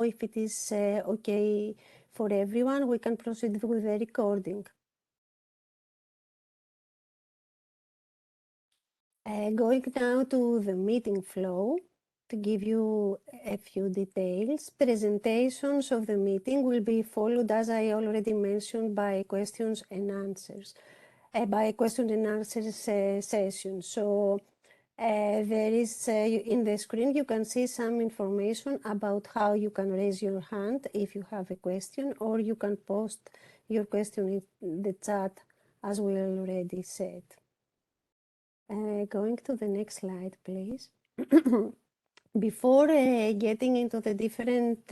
if it is okay for everyone, we can proceed with the recording. Going now to the meeting flow to give you a few details. Presentations of the meeting will be followed, as I already mentioned, by questions and answers, session. So there is, in the screen, you can see some information about how you can raise your hand if you have a question, or you can post your question in the chat, as we already said. Going to the next slide, please. Before getting into the different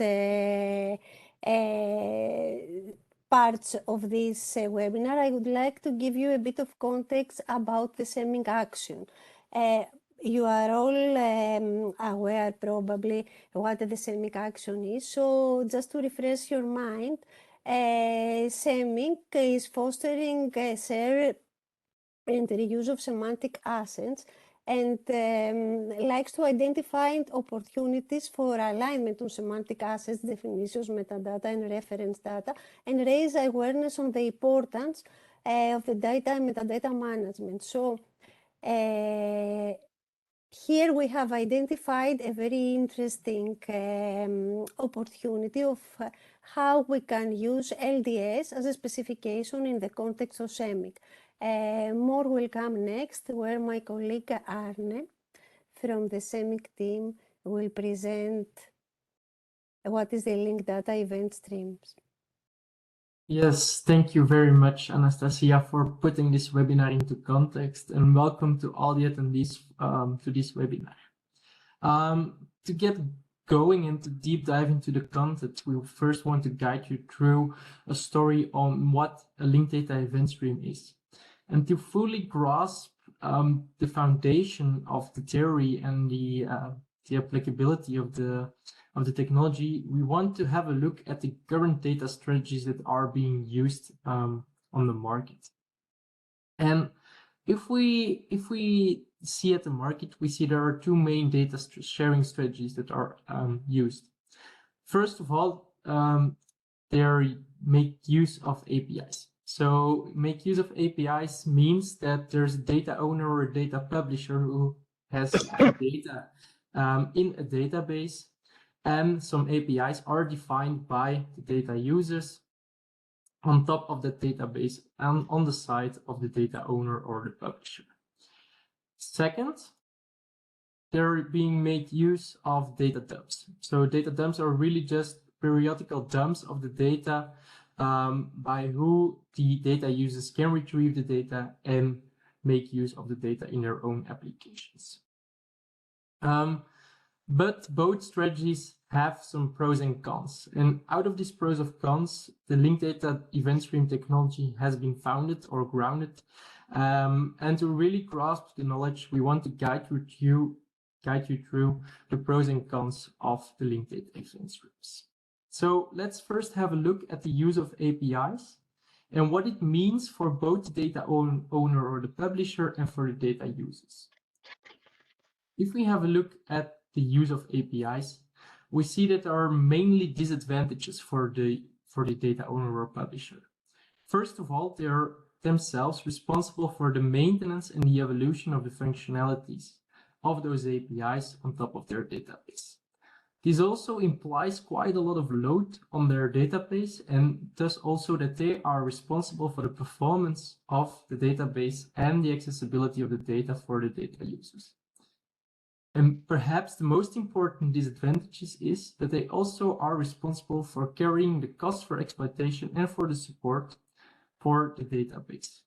parts of this webinar, I would like to give you a bit of context about the semming action. You are all aware probably what the semming action is. So just to refresh your mind, semming is fostering a share and the use of semantic assets, and likes to identify opportunities for alignment on semantic assets, definitions, metadata, and reference data, and raise awareness on the importance of the data and metadata management. So here we have identified a very interesting opportunity of how we can use LDES as a specification in the context of semming. More will come next, where my colleague Arne from the semming team will present what is the linked data event streams. Yes, thank you very much, Anastasia, for putting this webinar into context, and welcome to all the attendees to this webinar. To get going and to deep dive into the content, we first want to guide you through a story on what a linked data event stream is. And to fully grasp the foundation of the theory and the applicability of the technology, we want to have a look at the current data strategies that are being used on the market. And if we see at the market, we see there are two main data sharing strategies that are used. First of all, they make use of APIs. So make use of APIs means that there's a data owner or a data publisher who has data in a database, and some APIs are defined by the data users on top of the database and on the side of the data owner or the publisher. Second, they're being made use of data dumps. So data dumps are really just periodical dumps of the data by who the data users can retrieve the data and make use of the data in their own applications. But both strategies have some pros and cons. And out of these pros and cons, the linked data event stream technology has been founded or grounded. And to really grasp the knowledge, we want to guide you through the pros and cons of the linked data event streams. So let's first have a look at the use of APIs and what it means for both the data owner or the publisher and for the data users. If we have a look at the use of APIs, we see that there are mainly disadvantages for the data owner or publisher. First of all, they are themselves responsible for the maintenance and the evolution of the functionalities of those APIs on top of their database. This also implies quite a lot of load on their database, and thus also that they are responsible for the performance of the database and the accessibility of the data for the data users. And perhaps the most important disadvantages is that they also are responsible for carrying the cost for exploitation and for the support for the database.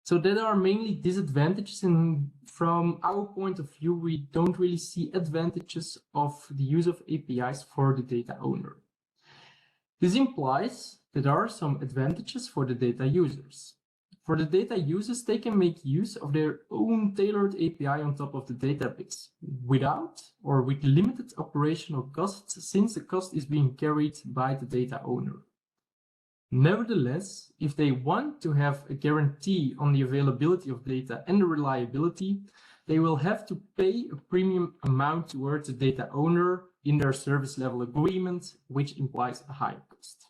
So there are mainly disadvantages, and from our point of view, we don't really see advantages of the use of APIs for the data owner. This implies that there are some advantages for the data users. For the data users, they can make use of their own tailored API on top of the database without or with limited operational costs, since the cost is being carried by the data owner. Nevertheless, if they want to have a guarantee on the availability of data and the reliability, they will have to pay a premium amount towards the data owner in their service level agreement, which implies a higher cost.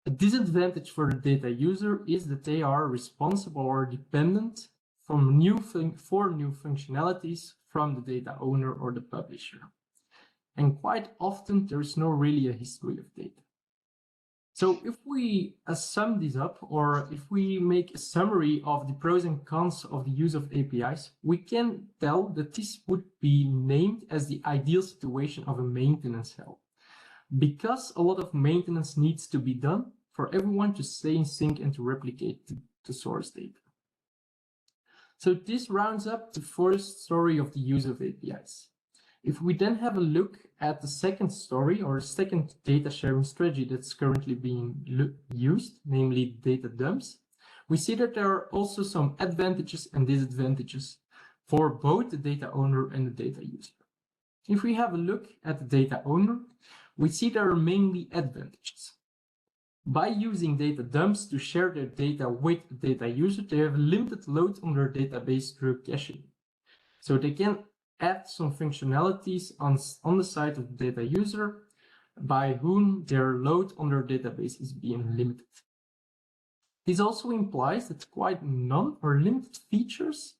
A disadvantage for the data user is that they are responsible or dependent for new functionalities from the data owner or the publisher. And quite often there is no really a history of data. So if we sum this up, or if we make a summary of the pros and cons of the use of APIs, we can tell that this would be named as the ideal situation of a maintenance hell, because a lot of maintenance needs to be done for everyone to stay in sync and to replicate the source data. So this rounds up the first story of the use of APIs. If we then have a look at the second story, or second data sharing strategy that's currently being used, namely data dumps, we see that there are also some advantages and disadvantages for both the data owner and the data user. If we have a look at the data owner, we see there are mainly advantages. By using data dumps to share their data with the data user, they have a limited load on their database through caching. So they can add some functionalities on the side of the data user by whom their load on their database is being limited. This also implies that quite none or limited features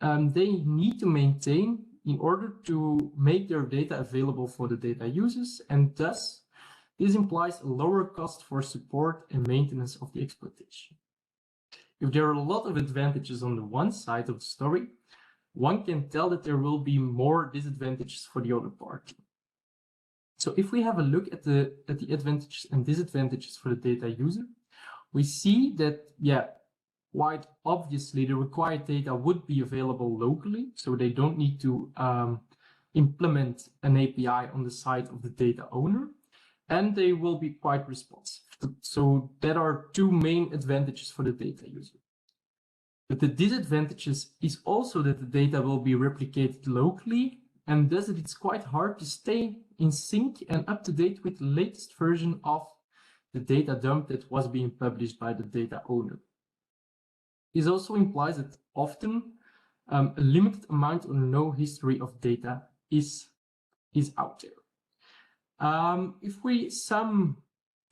they need to maintain in order to make their data available for the data users, and thus this implies a lower cost for support and maintenance of the exploitation. If there are a lot of advantages on the one side of the story, one can tell that there will be more disadvantages for the other party. So if we have a look at the advantages and disadvantages for the data user, we see that, quite obviously the required data would be available locally, so they don't need to implement an API on the side of the data owner, and they will be quite responsive. So that are two main advantages for the data user. But the disadvantages is also that the data will be replicated locally, and thus it's quite hard to stay in sync and up to date with the latest version of the data dump that was being published by the data owner. This also implies that often a limited amount or no history of data is out there. If we sum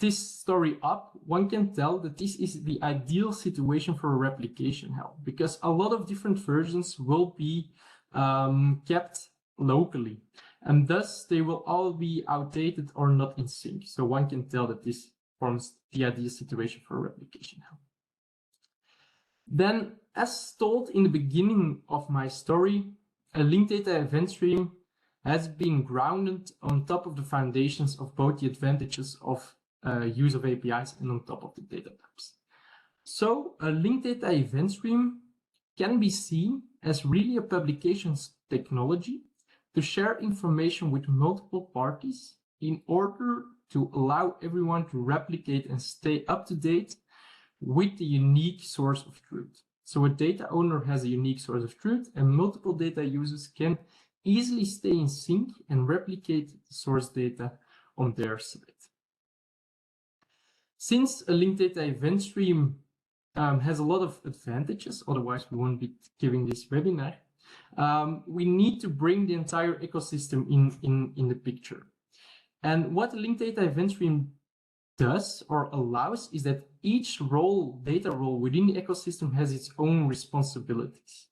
this story up, one can tell that this is the ideal situation for a replication hell, because a lot of different versions will be kept locally, and thus they will all be outdated or not in sync. So one can tell that this forms the ideal situation for a replication hell. Then, as told in the beginning of my story, a linked data event stream has been grounded on top of the foundations of both the advantages of use of APIs and on top of the data types. So a linked data event stream can be seen as really a publications technology to share information with multiple parties in order to allow everyone to replicate and stay up to date with the unique source of truth. So a data owner has a unique source of truth, and multiple data users can easily stay in sync and replicate the source data on their side. Since a linked data event stream has a lot of advantages, otherwise we won't be giving this webinar, we need to bring the entire ecosystem in the picture. And what a linked data event stream does or allows is that each data role within the ecosystem has its own responsibilities.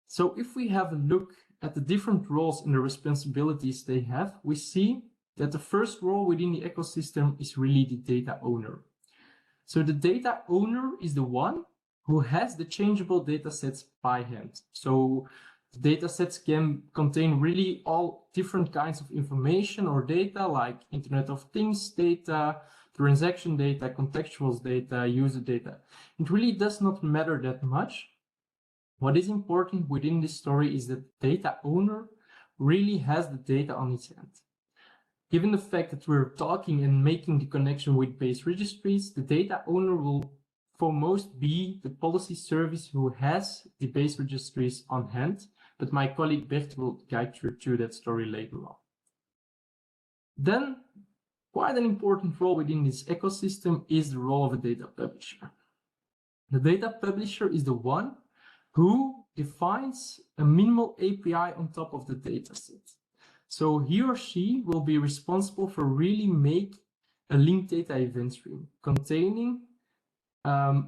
So if we have a look at the different roles and the responsibilities they have, we see that the first role within the ecosystem is really the data owner. So the data owner is the one who has the changeable data sets by hand. So the data sets can contain really all different kinds of information or data, like Internet of Things data, transaction data, contextual data, user data. It really does not matter that much. What is important within this story is that the data owner really has the data on its hand. Given the fact that we're talking and making the connection with base registries, the data owner will foremost be the policy service who has the base registries on hand, but my colleague Bert will guide you through that story later on. Then, quite an important role within this ecosystem is the role of a data publisher. The data publisher is the one who defines a minimal API on top of the dataset. So he or she will be responsible for really make a linked data event stream containing a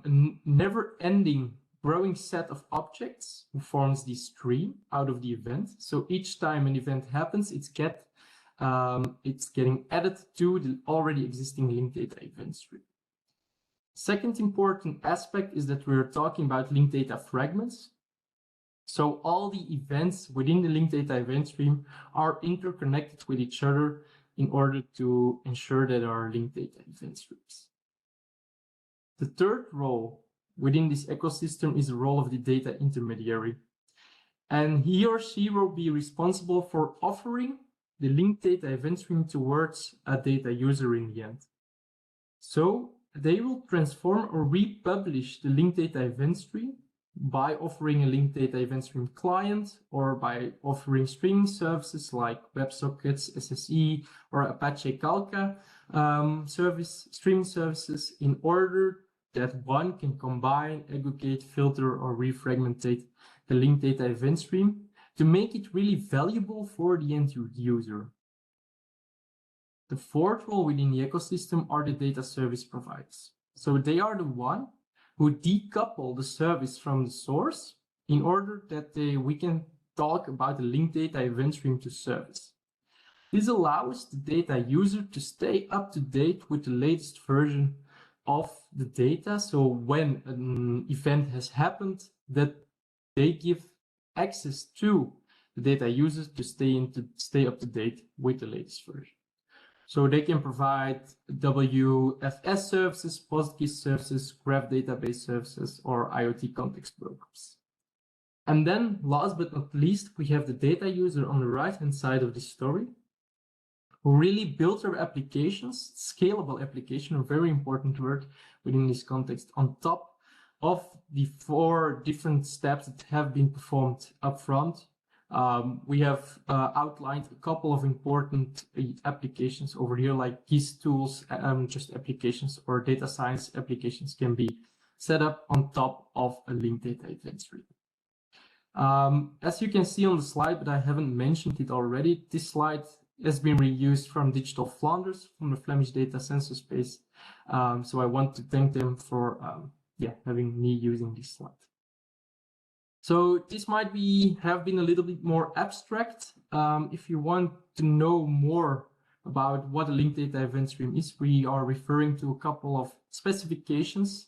never-ending growing set of objects who forms the stream out of the event. So each time an event happens, it's getting added to the already existing linked data event stream. Second important aspect is that we're talking about linked data fragments. So all the events within the linked data event stream are interconnected with each other in order to ensure that there are linked data event streams. The third role within this ecosystem is the role of the data intermediary. And he or she will be responsible for offering the linked data event stream towards a data user in the end. So they will transform or republish the linked data event stream by offering a linked data event stream client or by offering streaming services like WebSockets, SSE, or Apache Kafka streaming services in order that one can combine, aggregate, filter, or refragmentate the linked data event stream to make it really valuable for the end user. The fourth role within the ecosystem are the data service providers. So they are the one who decouple the service from the source in order that we can talk about the linked data event stream to service. This allows the data user to stay up to date with the latest version of the data. So when an event has happened, that they give access to the data users to stay up to date with the latest version. So they can provide WFS services, PostGIS services, graph database services, or IoT context programs. And then last but not least, we have the data user on the right-hand side of this story, who really build their applications, scalable application, a very important word within this context, on top of the 4 different steps that have been performed upfront. We have outlined a couple of important applications over here, like GIS tools, just applications, or data science applications can be set up on top of a linked data event stream. As you can see on the slide, but I haven't mentioned it already, this slide has been reused from Digital Flanders, from the Flemish data sensor space. So I want to thank them for having me using this slide. So this might have been a little bit more abstract. If you want to know more about what a linked data event stream is, we are referring to a couple of specifications.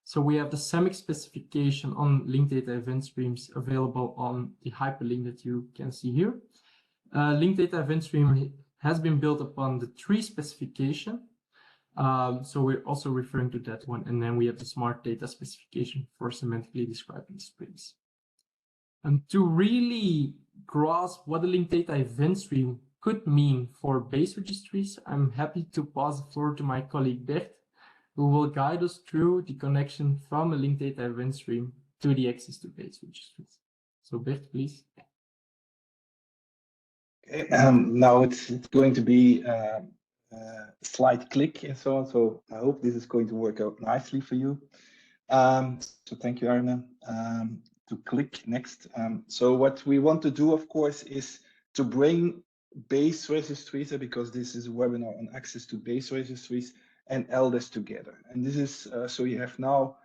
So we have the SAMIC specification on linked data event streams available on the hyperlink that you can see here. Linked data event stream has been built upon the tree specification. So we're also referring to that one. And then we have the smart data specification for semantically describing streams. And to really grasp what a linked data event stream could mean for base registries, I'm happy to pass the floor to my colleague Bert, who will guide us through the connection from a linked data event stream to the access to base registries. So Bert, please. Okay, now it's going to be slide click and so on. So I hope this is going to work out nicely for you. So thank you, Arne. To click next. So what we want to do, of course, is to bring base registries, because this is a webinar on access to base registries, and LDES together. And this is, so you have now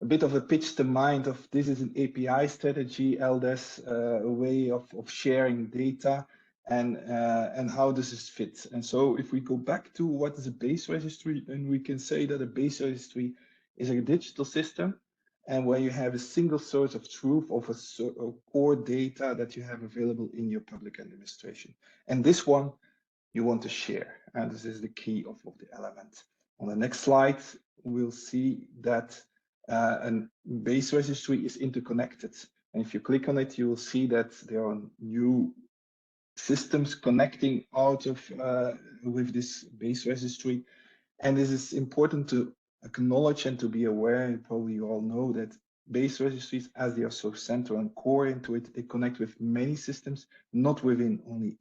a bit of a pitch to mind of this is an API strategy, LDES, a way of sharing data, and how does this fit. And so if we go back to what is a base registry, then we can say that a base registry is a digital system, and where you have a single source of truth of a core data that you have available in your public administration. And this one you want to share, and this is the key of the element. On the next slide, we'll see that a base registry is interconnected. And if you click on it, you will see that there are new systems connecting out of with this base registry. And this is important to acknowledge and to be aware. Probably you all know that base registries, as they are so central and core into it, they connect with many systems, not within only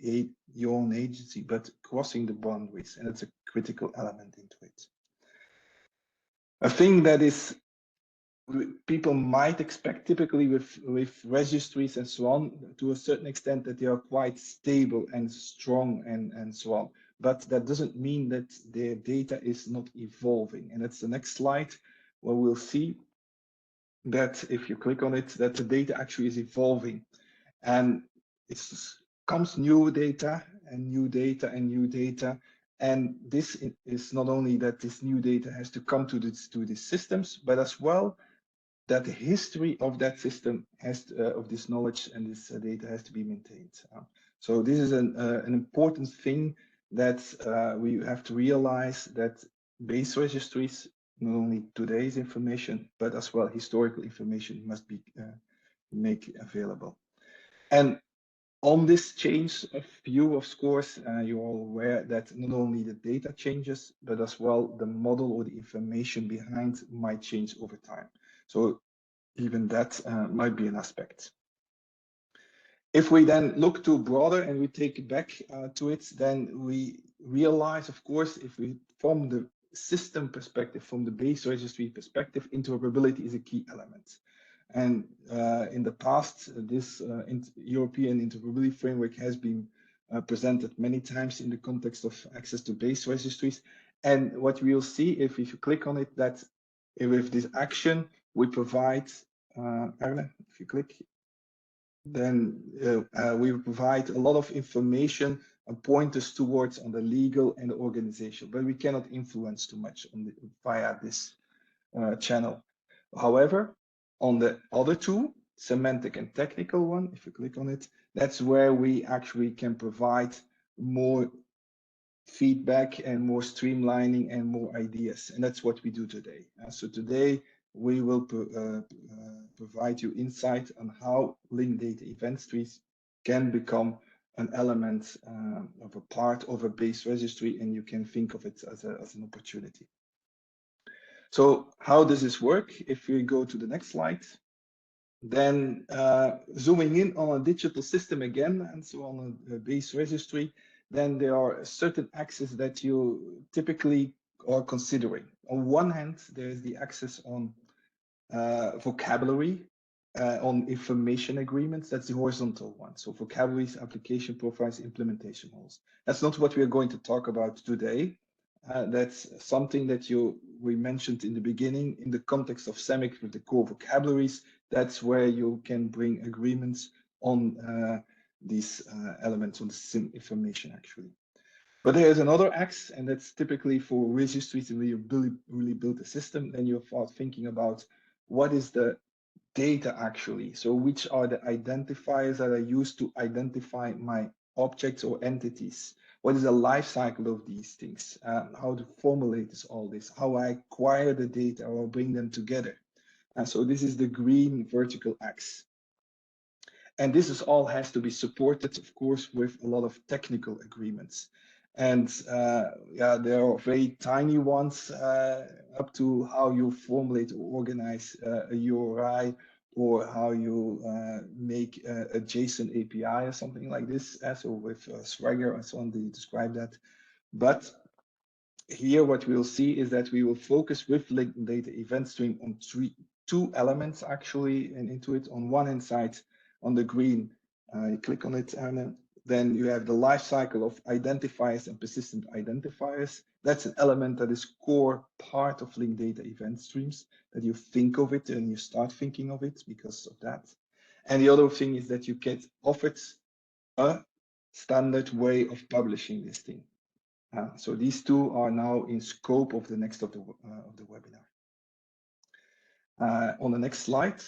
your own agency, but crossing the boundaries. And it's a critical element into it. A thing that is people might expect typically with registries and so on, to a certain extent, that they are quite stable and strong and so on. But that doesn't mean that their data is not evolving. And that's the next slide, where we'll see that if you click on it, that the data actually is evolving. And it comes new data and new data and new data. And this is not only that this new data has to come to these systems, but as well that the history of that system has of this knowledge and this data has to be maintained. So this is an important thing that we have to realize, that base registries, not only today's information, but as well historical information must be made available. And on this change of view of scores, you're all aware that not only the data changes, but as well the model or the information behind might change over time. So even that might be an aspect. If we then look to broader and we take it back to it, then we realize, of course, if we from the system perspective, from the base registry perspective, interoperability is a key element. And in the past, this European interoperability framework has been presented many times in the context of access to base registries. And what we'll see, if you click on it, that with this action, we provide, Arne, if you click, then we provide a lot of information and pointers towards on the legal and the organization, but we cannot influence too much on via this channel. However, on the other two, semantic and technical one, if you click on it, that's where we actually can provide more feedback and more streamlining and more ideas. And that's what we do today. So today we will provide you insight on how linked data event streams can become an element of a part of a base registry, and you can think of it as an opportunity. So how does this work? If we go to the next slide, then zooming in on a digital system again, and so on a base registry, then there are certain axes that you typically are considering. On one hand, there's the axis on vocabulary, on information agreements. That's the horizontal one. So vocabularies, application profiles, implementation models. That's not what we are going to talk about today. That's something that we mentioned in the beginning in the context of SAMIC with the core vocabularies. That's where you can bring agreements on these elements on the information actually. But there's another axe, and that's typically for registries and where you really build a system. Then you start thinking about what is the data actually. So which are the identifiers that are used to identify my objects or entities? What is the life cycle of these things? How to formulate all this? How I acquire the data or bring them together? And so this is the green vertical axe. And this is all has to be supported, of course, with a lot of technical agreements. And yeah, there are very tiny ones up to how you formulate or organize a URI, or how you make a JSON API or something like this. So with Swagger and so on, they describe that. But here what we'll see is that we will focus with linked data event stream on two elements actually, and into it. On one hand side, on the green, you click on it, and then you have the life cycle of identifiers and persistent identifiers. That's an element that is core part of linked data event streams, that you think of it and you start thinking of it because of that. And the other thing is that you get offered a standard way of publishing this thing. So these two are now in scope of the next of the webinar. On the next slide.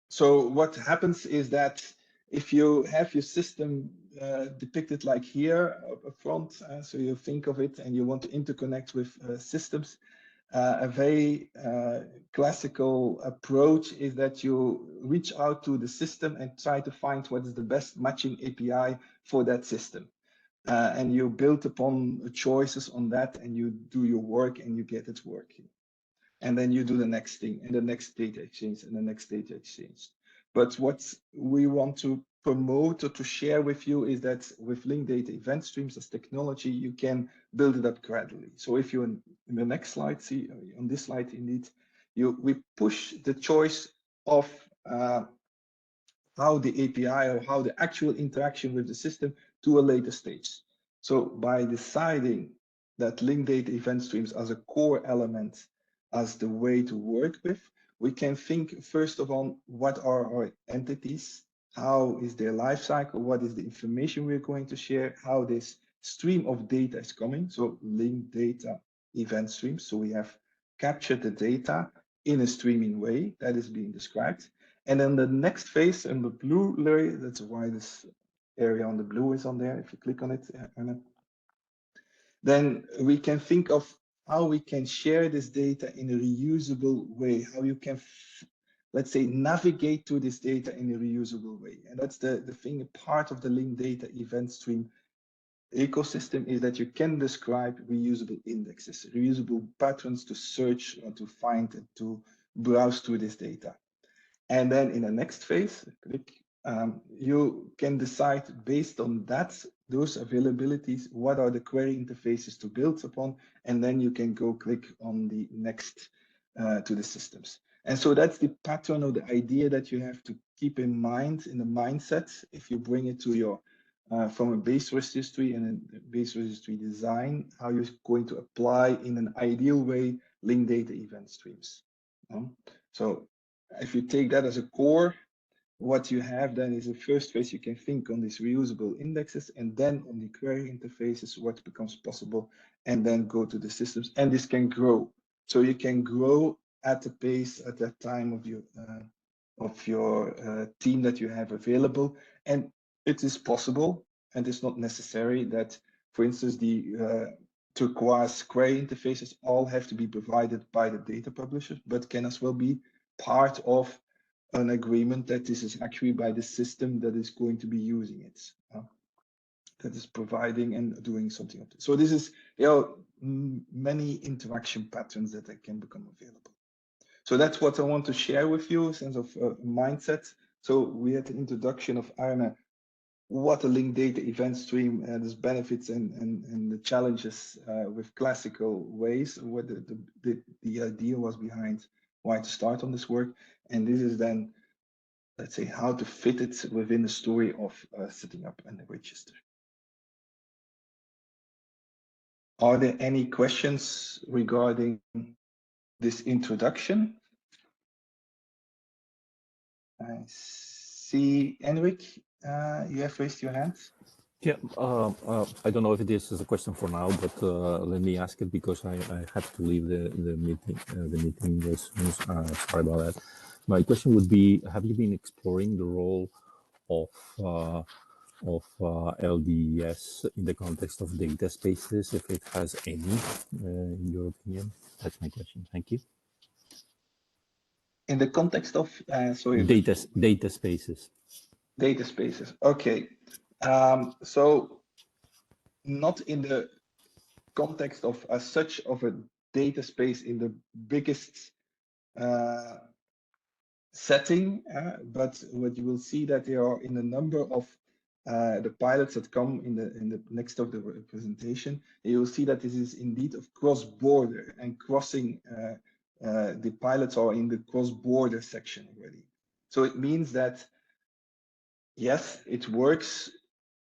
So what happens is that if you have your system depicted like here up front, so you think of it and you want to interconnect with systems, a very classical approach is that you reach out to the system and try to find what is the best matching API for that system. And you build upon choices on that, and you do your work and you get it working. And then you do the next thing, and the next data exchange, and the next data exchange. But what we want to promote or to share with you is that with linked data event streams as technology, you can build it up gradually. So if you in the next slide, see on this slide indeed, we push the choice of how the API or how the actual interaction with the system to a later stage. So by deciding that linked data event streams as a core element, as the way to work with, we can think first of all, what are our entities? How is their life cycle? What is the information we're going to share? How this stream of data is coming? So linked data event streams. So we have captured the data in a streaming way that is being described. And then the next phase in the blue layer, that's why this area on the blue is on there. If you click on it, then we can think of how we can share this data in a reusable way, how you can, let's say, navigate to this data in a reusable way. And that's the thing, part of the linked data event stream ecosystem is that you can describe reusable indexes, reusable patterns to search or to find and to browse through this data. And then in the next phase, click, you can decide based on that, those availabilities, what are the query interfaces to build upon, and then you can go click on the next to the systems. And so that's the pattern or the idea that you have to keep in mind in the mindset if you bring it to your from a base registry and a base registry design, how you're going to apply in an ideal way linked data event streams. So if you take that as a core, what you have then is the first phase you can think on these reusable indexes, and then on the query interfaces, what becomes possible, and then go to the systems. And this can grow. So you can grow at the pace at that time of your team that you have available. And it is possible, and it's not necessary that, for instance, the turquoise query interfaces all have to be provided by the data publisher, but can as well be part of an agreement that this is actually by the system that is going to be using it, that is providing and doing something. So this is, many interaction patterns that can become available. So that's what I want to share with you, a sense of mindset. So we had the introduction of Arne, what a linked data event stream and its benefits and the challenges with classical ways, what the idea was behind why to start on this work. And this is then, let's say, how to fit it within the story of setting up a register. Are there any questions regarding this introduction? I see, Enric, you have raised your hand. Yeah, I don't know if this is a question for now, but let me ask it because I have to leave the meeting. Sorry about that. My question would be: have you been exploring the role of LDES in the context of data spaces, if it has any, in your opinion? That's my question. Thank you. In the context of sorry, data spaces. Data spaces. Okay. So not in the context of as such of a data space in the biggest setting, but what you will see that there are in a number of the pilots that come in the next of the presentation, you will see that this is indeed of cross-border and crossing. The pilots are in the cross-border section already. So it means that yes, it works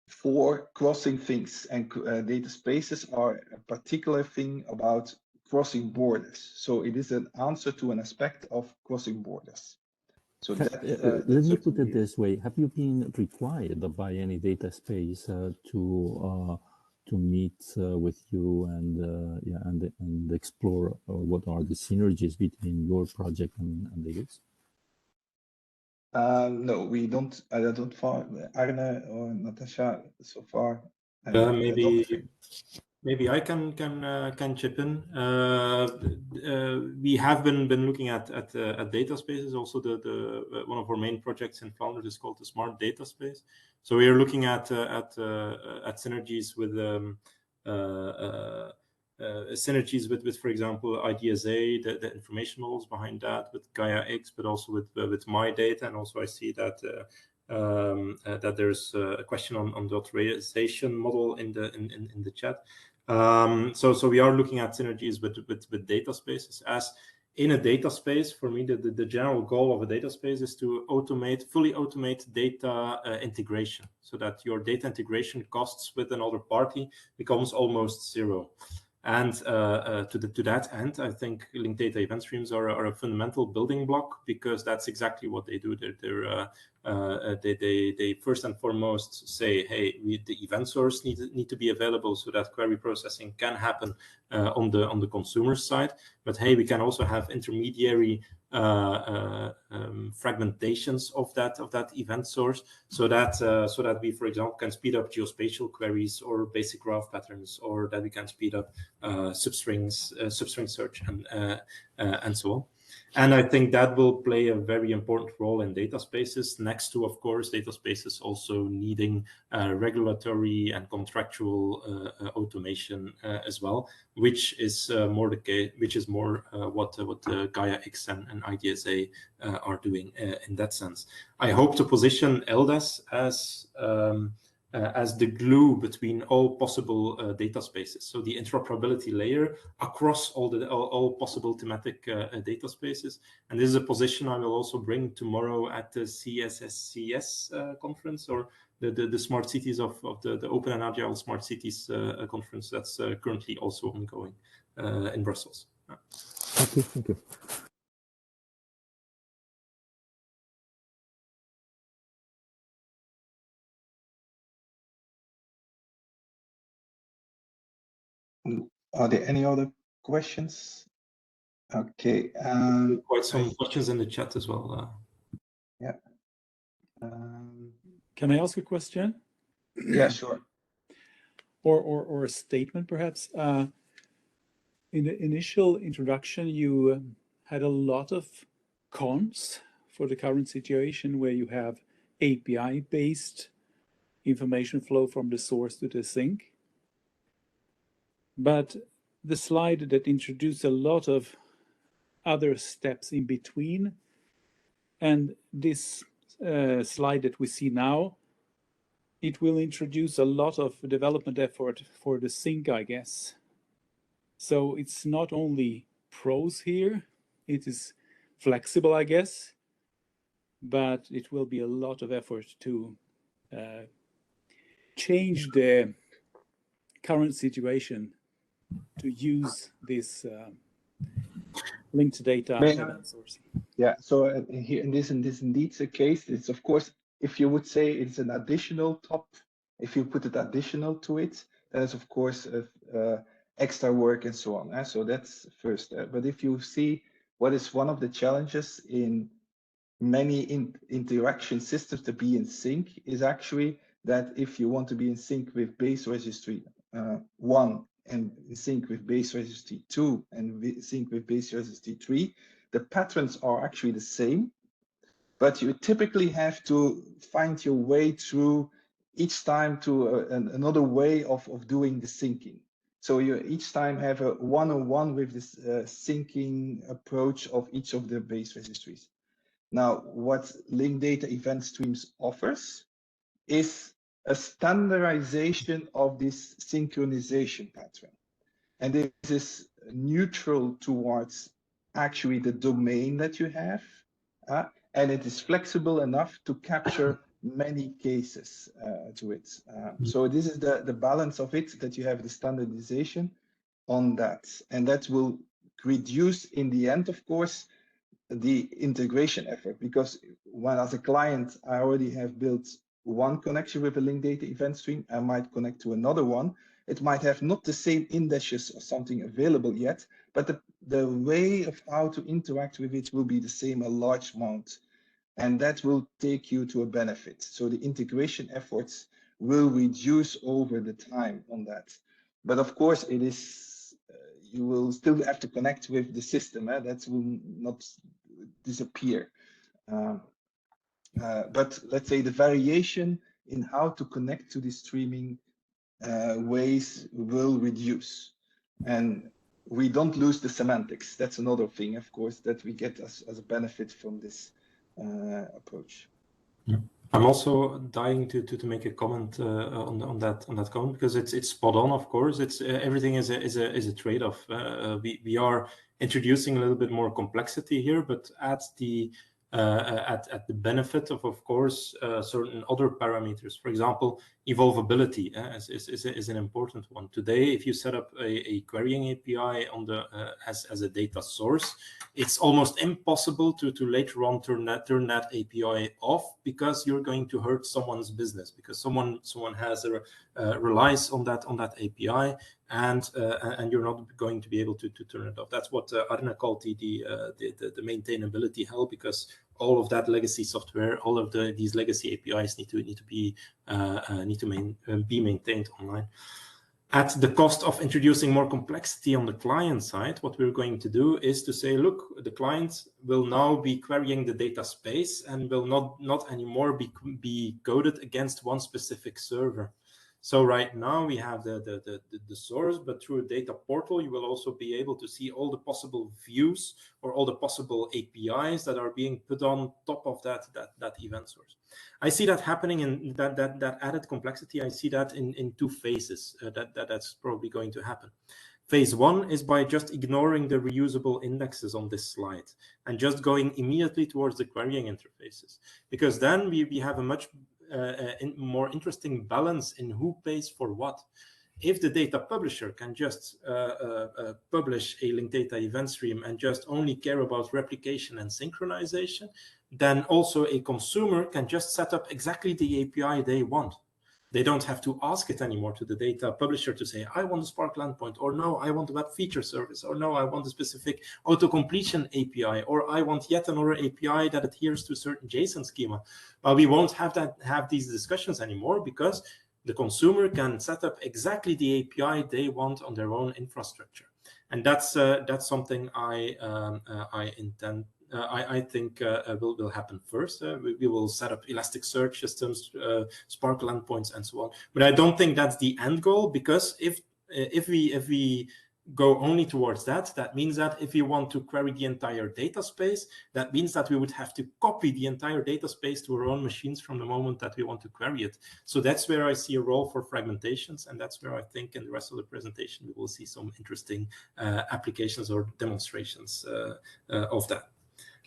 for crossing things, and data spaces are a particular thing about crossing borders. So it is an answer to an aspect of crossing borders. So that, let me put it this way: have you been required by any data space to meet with you and explore what are the synergies between your project and theirs? No, we don't. I don't find Arne or Natasha so far. Maybe I can chip in. We have been looking at data spaces. Also, the one of our main projects in Flanders is called the Smart Data Space. So we are looking at synergies with for example, IDSA, the information models behind that, with Gaia X, but also with my data. And also I see that that there's a question on the authorization model in the chat. So we are looking at synergies with data spaces, as in a data space, for me, the general goal of a data space is to fully automate data integration, so that your data integration costs with another party becomes almost zero. And to that end, I think linked data event streams are a fundamental building block, because that's exactly what they do. They first and foremost say, hey, the event source need to be available so that query processing can happen on the consumer side. But hey, we can also have intermediary fragmentations of that event source, so that we, for example, can speed up geospatial queries or basic graph patterns, or that we can speed up substring search and so on. And I think that will play a very important role in data spaces, next to, of course, data spaces also needing regulatory and contractual automation as well, which is more the case, which is more what Gaia X and IDSA are doing in that sense. I hope to position LDES as the glue between all possible data spaces, so the interoperability layer across all possible thematic data spaces. And this is a position I will also bring tomorrow at the CSSCS conference, or the Smart Cities of the Open and Agile Smart Cities conference that's currently also ongoing in Brussels. Okay, thank you. Are there any other questions? Okay. Quite some questions in the chat as well. Yeah. Can I ask a question? Yeah, sure. Or a statement, perhaps. In the initial introduction, you had a lot of cons for the current situation, where you have API-based information flow from the source to the sink. But the slide that introduced a lot of other steps in between, and this slide that we see now, it will introduce a lot of development effort for the sink, I guess. So it's not only pros here, it is flexible, I guess, but it will be a lot of effort to change the current situation to use this linked data event sourcing. Yeah, so here in this indeed the case, it's of course, if you would say it's an additional top, if you put it additional to it, then it's of course extra work and so on. So that's first. But if you see what is one of the challenges in many interaction systems to be in sync, is actually that if you want to be in sync with base registry 1 and in sync with base registry 2 and in sync with base registry 3, the patterns are actually the same, but you typically have to find your way through each time to another way of doing the syncing. So you each time have a one-on-one with this syncing approach of each of the base registries. Now, what linked data event streams offers is a standardization of this synchronization pattern. And this is neutral towards actually the domain that you have, and it is flexible enough to capture many cases to it. So this is the balance of it, that you have the standardization on that. And that will reduce in the end, of course, the integration effort, because when as a client, I already have built one connection with a linked data event stream, I might connect to another one. It might have not the same indexes or something available yet, but the way of how to interact with it will be the same a large amount, and that will take you to a benefit. So the integration efforts will reduce over the time on that. But of course, it is you will still have to connect with the system. That will not disappear. But let's say the variation in how to connect to the streaming ways will reduce. And we don't lose the semantics. That's another thing, of course, that we get as a benefit from this approach. Yeah. I'm also dying to make a comment on that comment, because it's spot on. Of course, it's everything is a trade-off. We are introducing a little bit more complexity here, but at the benefit of course certain other parameters. For example, evolvability is an important one. Today, if you set up a querying API on the as a data source, it's almost impossible to later on turn that API off, because you're going to hurt someone's business, because someone has relies on that API, and you're not going to be able to turn it off. That's what Arne called the maintainability hell, because all of that legacy software, all of these legacy APIs need to be maintained online. At the cost of introducing more complexity on the client side, what we're going to do is to say, look, the client will now be querying the data space and will not anymore be coded against one specific server. So right now we have the source, but through a data portal, you will also be able to see all the possible views or all the possible APIs that are being put on top of that event source. I see that happening in that added complexity. I see that in two phases. That's probably going to happen. Phase one is by just ignoring the reusable indexes on this slide and just going immediately towards the querying interfaces, because then we have a much more interesting balance in who pays for what. If the data publisher can just publish a linked data event stream and just only care about replication and synchronization, then also a consumer can just set up exactly the API they want. They don't have to ask it anymore to the data publisher to say, I want a Spark endpoint, or no, I want a web feature service, or no, I want a specific auto-completion API, or I want yet another API that adheres to a certain JSON schema. But we won't have these discussions anymore, because the consumer can set up exactly the API they want on their own infrastructure. And that's something I intend. I think will happen first. We will set up Elasticsearch systems, Spark endpoints, and so on. But I don't think that's the end goal, because if we go only towards that, that means that if you want to query the entire data space, that means that we would have to copy the entire data space to our own machines from the moment that we want to query it. So that's where I see a role for fragmentations, and that's where I think in the rest of the presentation we will see some interesting applications or demonstrations of that.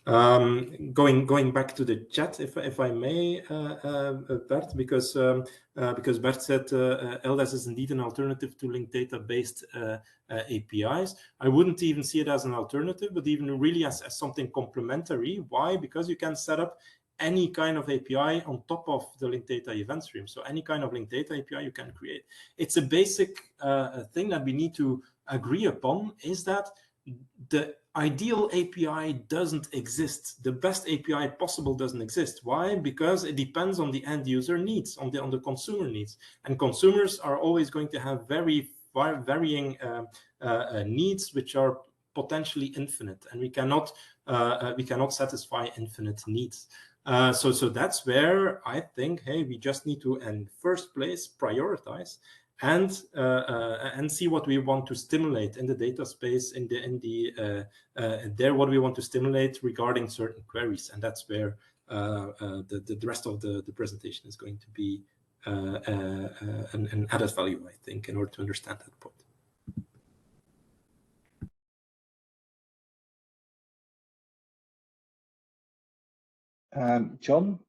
Going back to the chat, if I may, Bert, because Bert said LDES is indeed an alternative to linked data-based APIs. I wouldn't even see it as an alternative, but even really as something complementary. Why? Because you can set up any kind of API on top of the linked data event stream. So any kind of linked data API you can create. It's a basic thing that we need to agree upon, is that the ideal API doesn't exist. The best API possible doesn't exist. Why? Because it depends on the end user needs, on the consumer needs. And consumers are always going to have very varying needs, which are potentially infinite, and we cannot satisfy infinite needs. So that's where I think, hey, we just need to, in first place, prioritize and see what we want to stimulate in the data space, what we want to stimulate regarding certain queries, and that's where the rest of the presentation is going to be an added value, I think, in order to understand that point. John,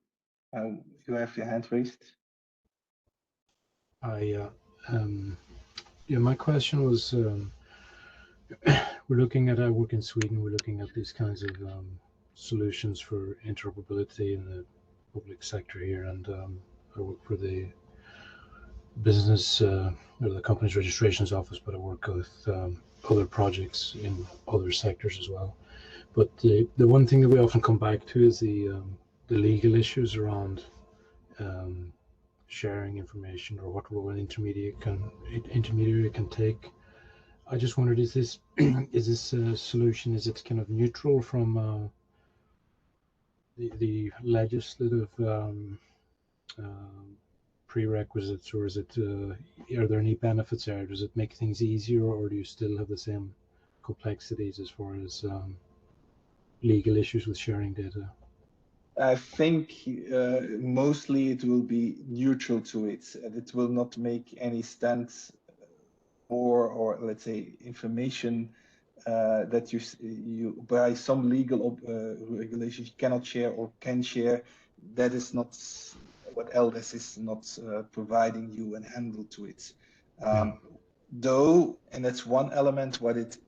you have your hand raised. Yeah, my question was, we're looking at, I work in Sweden, we're looking at these kinds of solutions for interoperability in the public sector here, and I work for the business or the company's registrations office, but I work with other projects in other sectors as well. But the one thing that we often come back to is the legal issues around sharing information, or what role an intermediary can take. I just wondered, is this a solution? Is it kind of neutral from the legislative prerequisites, or is it? Are there any benefits there? Does it make things easier, or do you still have the same complexities as far as legal issues with sharing data? I think mostly it will be neutral to it, and it will not make any stance or let's say information that you by some legal regulations cannot share or can share. That is not what LDES is not providing you an handle to it. Though, and that's one element, what it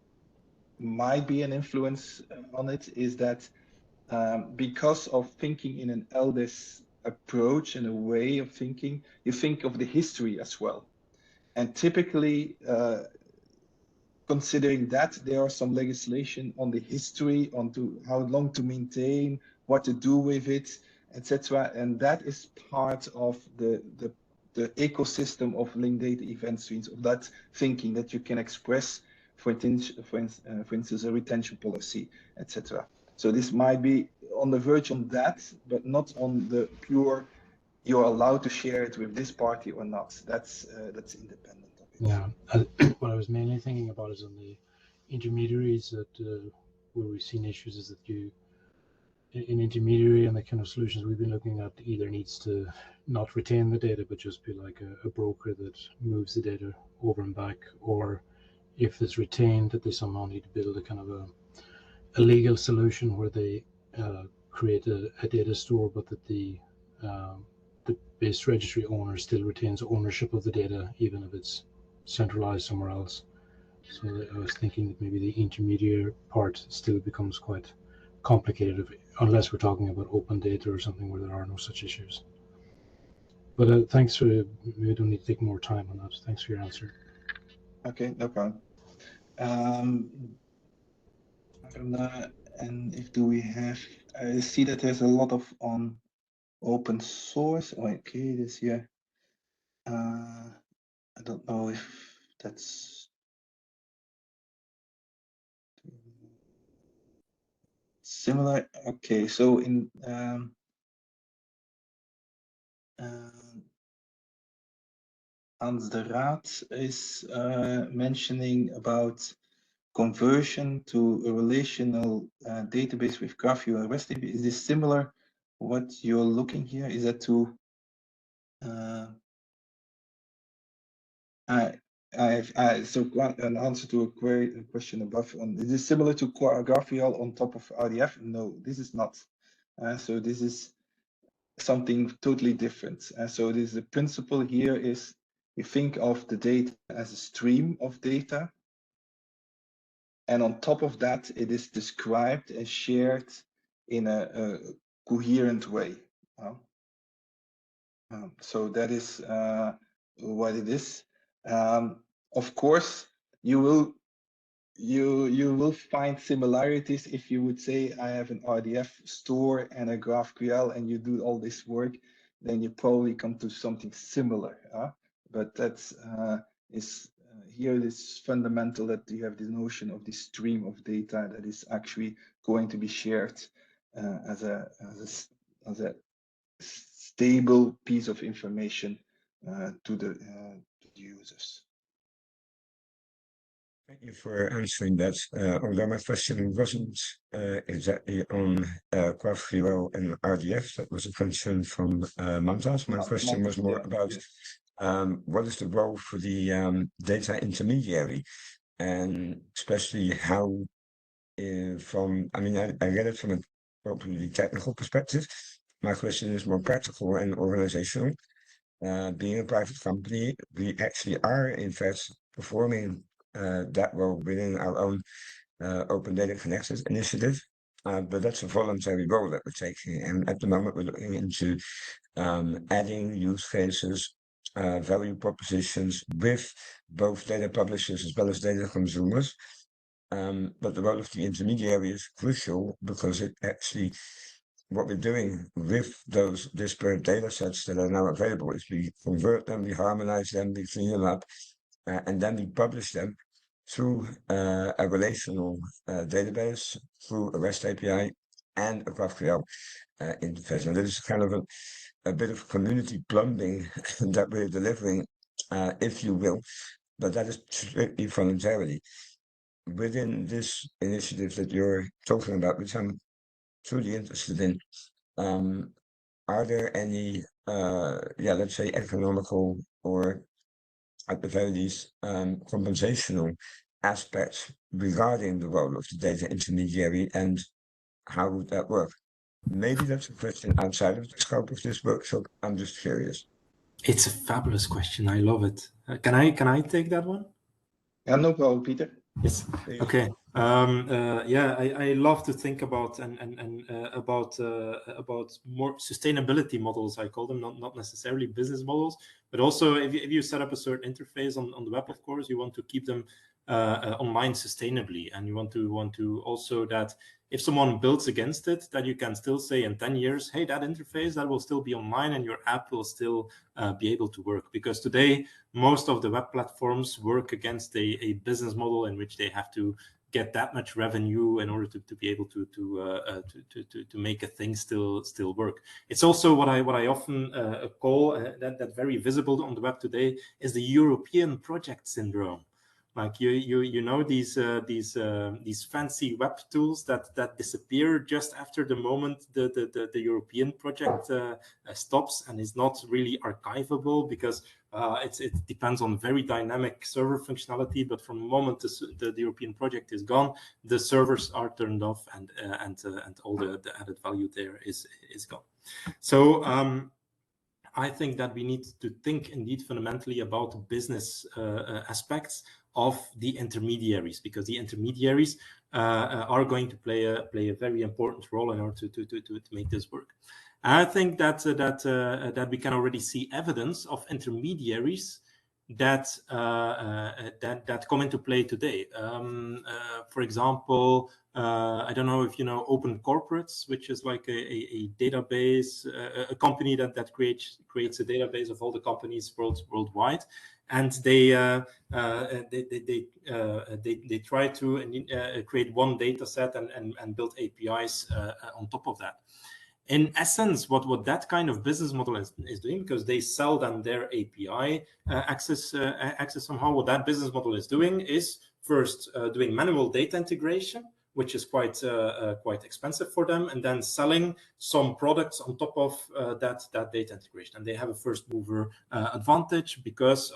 might be an influence on it is that because of thinking in an LDES approach and a way of thinking, you think of the history as well. And typically, considering that there are some legislation on the history, on to how long to maintain, what to do with it, etc. And that is part of the ecosystem of linked data event streams, of that thinking that you can express, for instance, a retention policy, etc. So this might be on the verge on that, but not on the pure, you're allowed to share it with this party or not. That's independent of it. Yeah, what I was mainly thinking about is on the intermediaries that where we've seen issues is that you, in intermediary and the kind of solutions we've been looking at, either needs to not retain the data but just be like a broker that moves the data over and back, or if it's retained, that they somehow need to build a kind of a legal solution where they create a data store, but that the base registry owner still retains ownership of the data, even if it's centralized somewhere else. So I was thinking that maybe the intermediate part still becomes quite complicated unless we're talking about open data or something where there are no such issues. But thanks for, we don't need to take more time on that. Thanks for your answer. Okay, no problem. And if do we have, I see that there's a lot of on open source. Okay, this year. I don't know if that's similar. Okay, so in Hans de Raad is mentioning about conversion to a relational database with GraphQL and REST API. Is this similar? What you're looking here, is that to so an answer to a question above, is this similar to GraphQL on top of RDF? No, this is not. So this is something totally different. So this, the principle here is you think of the data as a stream of data. And on top of that, it is described and shared in a coherent way. So that is what it is. Of course, you will find similarities if you would say I have an RDF store and a GraphQL and you do all this work, then you probably come to something similar. But that's here it is fundamental that you have this notion of this stream of data that is actually going to be shared as a stable piece of information to the users. Thank you for answering that. Although my question wasn't exactly on GraphQL and RDF, that was a concern from Mantas. My question was more about what is the role for the data intermediary, and especially how from, I mean, I get it from a probably technical perspective. My question is more practical and organizational. Being a private company, we actually are in fact performing that role within our own Open Data Connected initiative. But that's a voluntary role that we're taking. And at the moment, we're looking into adding use cases, value propositions with both data publishers as well as data consumers. But the role of the intermediary is crucial because it actually, what we're doing with those disparate data sets that are now available is we convert them, we harmonize them, we clean them up, and then we publish them through a relational database, through a REST API and a GraphQL interface. And this is kind of a bit of community plumbing that we're delivering, if you will, but that is strictly voluntarily. Within this initiative that you're talking about, which I'm truly interested in, are there any, let's say economical or at the very least compensational aspects regarding the role of the data intermediary, and how would that work? Maybe that's a question outside of the scope of this workshop. I'm just curious. It's a fabulous question. I love it. Can I take that one? Yeah, no problem, Peter. Yes. Okay. I love to think about about more sustainability models. I call them, not necessarily business models, but also if you set up a certain interface on the web, of course, you want to keep them online sustainably, and you want to also that if someone builds against it, that you can still say in 10 years, hey, that interface that will still be online and your app will still be able to work. Because today most of the web platforms work against a business model in which they have to get that much revenue in order to be able to make a thing still work. It's also what I often call that very visible on the web today is the European project syndrome. Like you know these fancy web tools that disappear just after the moment the European project stops and is not really archivable, because it depends on very dynamic server functionality. But from the moment the European project is gone, the servers are turned off, and all the added value there is gone. So I think that we need to think indeed fundamentally about business aspects of the intermediaries, because the intermediaries are going to play a very important role in order to make this work. And I think that we can already see evidence of intermediaries that come into play today. For example, I don't know if you know Open Corporates, which is like a database, a company that creates a database of all the companies worldwide, and they try to create one data set and build APIs on top of that. In essence, what that kind of business model is doing, because they sell them their API access somehow, what that business model is doing is first doing manual data integration, which is quite expensive for them, and then selling some products on top of that data integration. And they have a first mover advantage because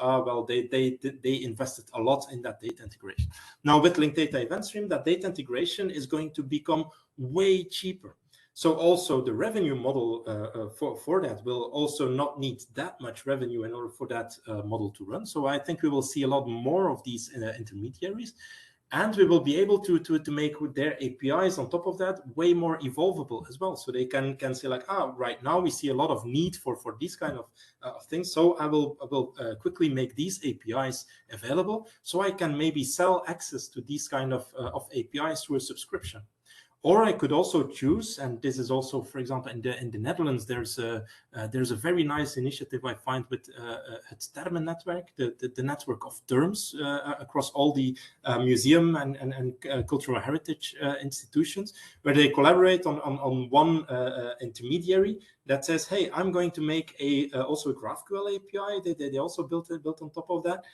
they invested a lot in that data integration. Now with Linked Data Event Stream, that data integration is going to become way cheaper. So also the revenue model for that will also not need that much revenue in order for that model to run. So I think we will see a lot more of these intermediaries, and we will be able to make their APIs on top of that way more evolvable as well. So they can say like, right now we see a lot of need for these kind of things. So I will quickly make these APIs available, so I can maybe sell access to these kind of APIs through a subscription. Or I could also choose, and this is also, for example, in the Netherlands, there's a very nice initiative I find with het Termennetwerk, the network of terms across all the museum and cultural heritage institutions, where they collaborate on one intermediary that says, hey, I'm going to make also a GraphQL API. They also built on top of that,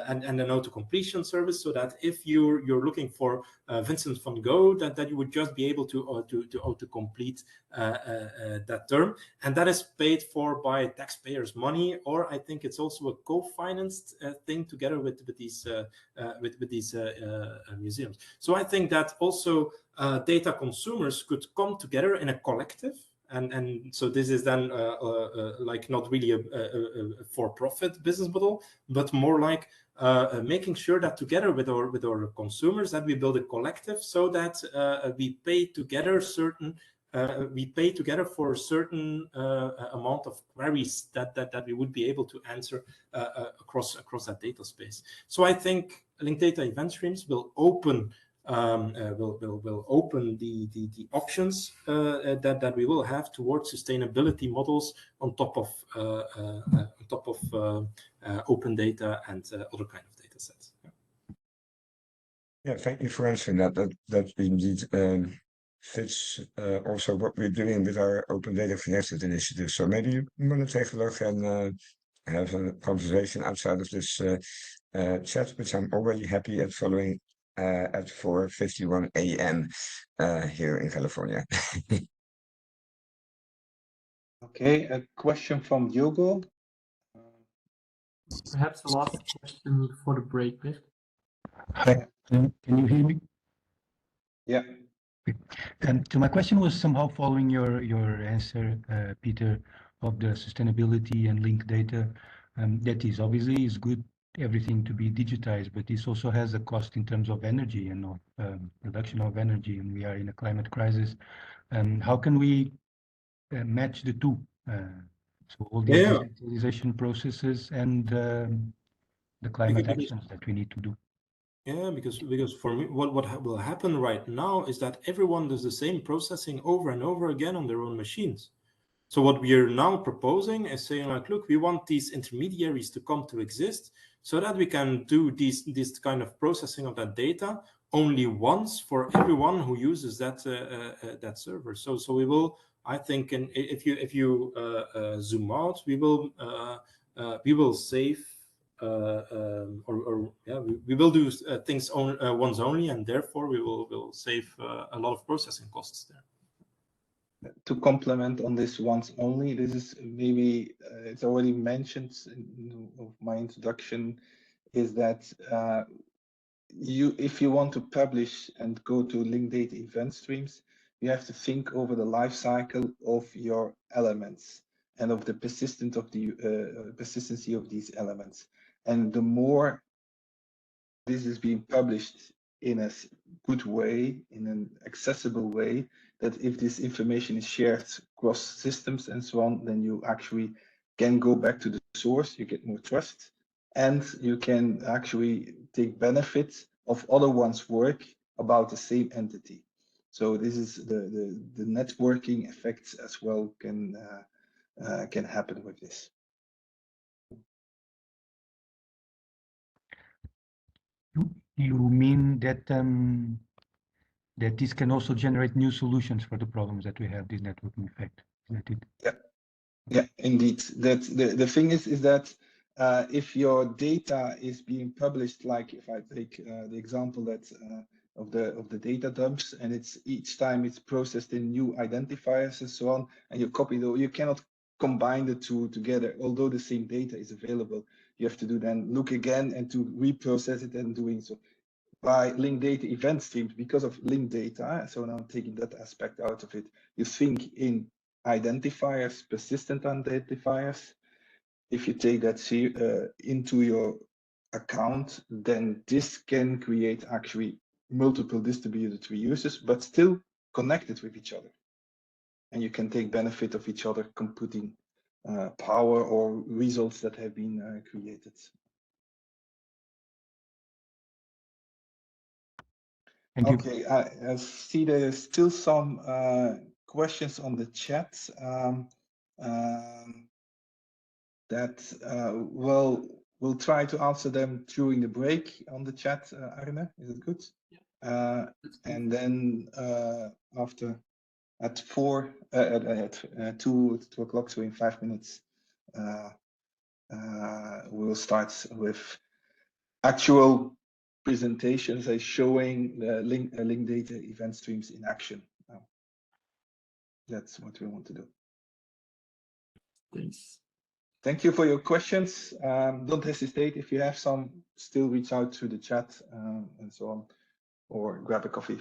and an auto-completion service, so that if you're looking for Vincent van Gogh, that you would just be able to auto-complete that term, and that is paid for by taxpayers' money. Or I think it's also a co-financed thing together with these museums. So I think that also data consumers could come together in a collective. And so this is then like not really a for-profit business model, but more like making sure that together with our consumers that we build a collective, so that we pay together for a certain amount of queries that we would be able to answer across that data space. So I think Linked Data Event Streams will open will open the options that we will have towards sustainability models on top of open data and other kind of data sets. Yeah, thank you for answering that. That indeed fits also what we're doing with our Open Data Connected initiative. So maybe you want to take a look and have a conversation outside of this chat, which I'm already happy at following at 4:51 a.m. Here in California. Okay, a question from Diogo. Perhaps the last question before the break, Bert. Hi, can you hear me? Yeah. So my question was somehow following your answer, Peter, of the sustainability and linked data. That is obviously is good, everything to be digitized, but this also has a cost in terms of energy and of production of energy, and we are in a climate crisis. How can we match the two? So all these digitalization processes and the climate actions that we need to do. Yeah, because for me, what will happen right now is that everyone does the same processing over and over again on their own machines. So what we are now proposing is saying like, look, we want these intermediaries to come to exist so that we can do this kind of processing of that data only once for everyone who uses that that server. So we will, I think, and if you zoom out, we will save. We will do things once only, and therefore we will save a lot of processing costs there. To complement on this once only, this is maybe it's already mentioned in my introduction, is that if you want to publish and go to linked data event streams, you have to think over the life cycle of your elements and of the persistency of these elements. And the more this is being published in a good way, in an accessible way, that if this information is shared across systems and so on, then you actually can go back to the source, you get more trust, and you can actually take benefit of other one's work about the same entity. So this is the networking effects as well can happen with this. You mean that that this can also generate new solutions for the problems that we have, this networking effect? Is that it? Yeah, yeah, indeed. That the thing is that if your data is being published, like if I take the example that of the data dumps, and it's each time it's processed in new identifiers and so on, and you copy those, you cannot combine the two together. Although the same data is available, you have to do then look again and to reprocess it and doing so. By linked data event streams, because of linked data, so now taking that aspect out of it, you think in identifiers, persistent identifiers. If you take that into your account, then this can create actually multiple distributed reusers, but still connected with each other. And you can take benefit of each other computing power or results that have been created. Thank you. Okay, I see there's still some questions on the chat that we'll try to answer them during the break on the chat. Arne, is it good? Yeah. And then after at 2 o'clock, so in 5 minutes, we'll start with actual presentations showing the linked data event streams in action. That's what we want to do. Thanks. Thank you for your questions. Don't hesitate if you have some, still reach out through the chat and so on, or grab a coffee.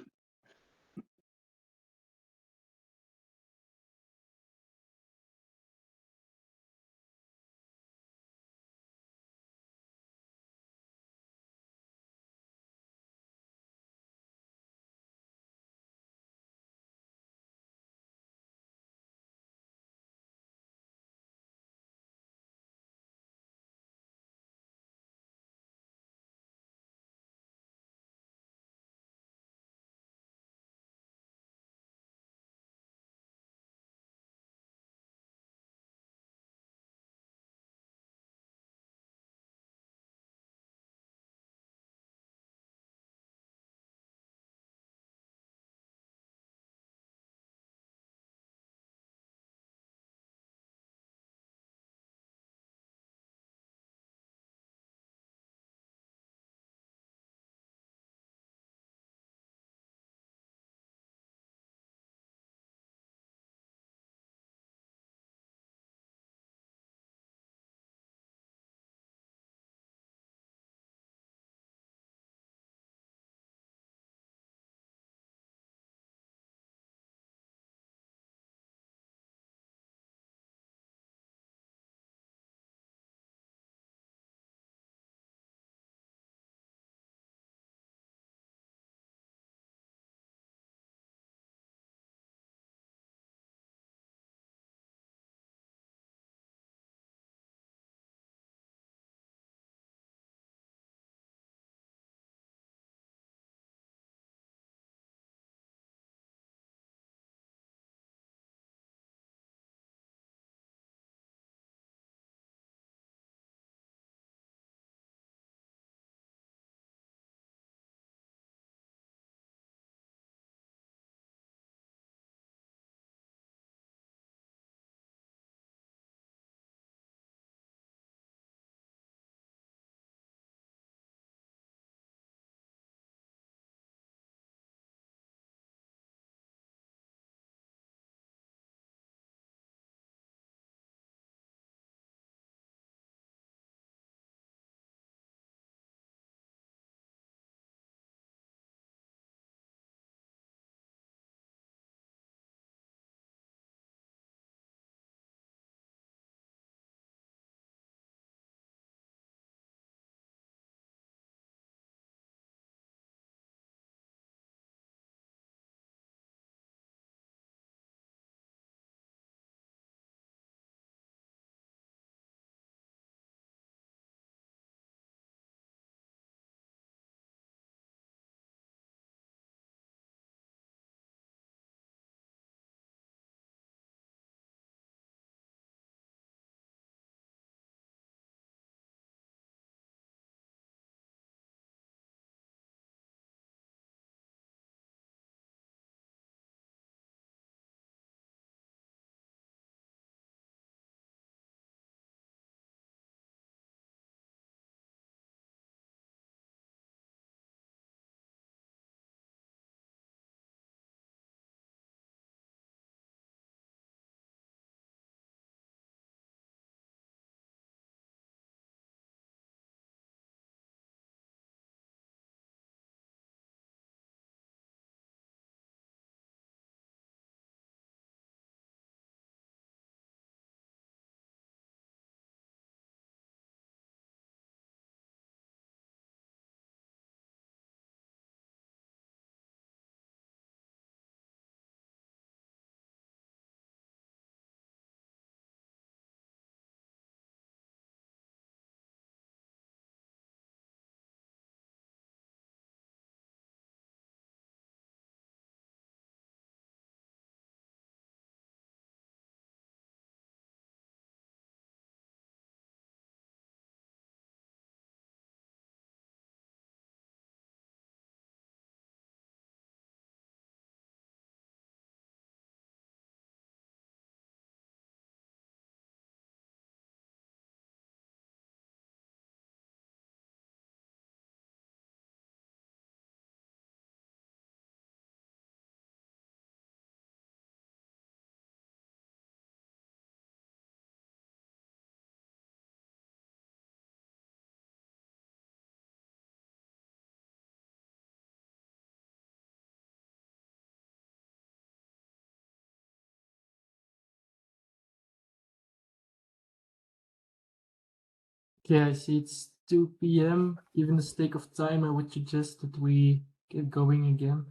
Okay, I see it's 2 p.m. Given the sake of time, I would suggest that we get going again.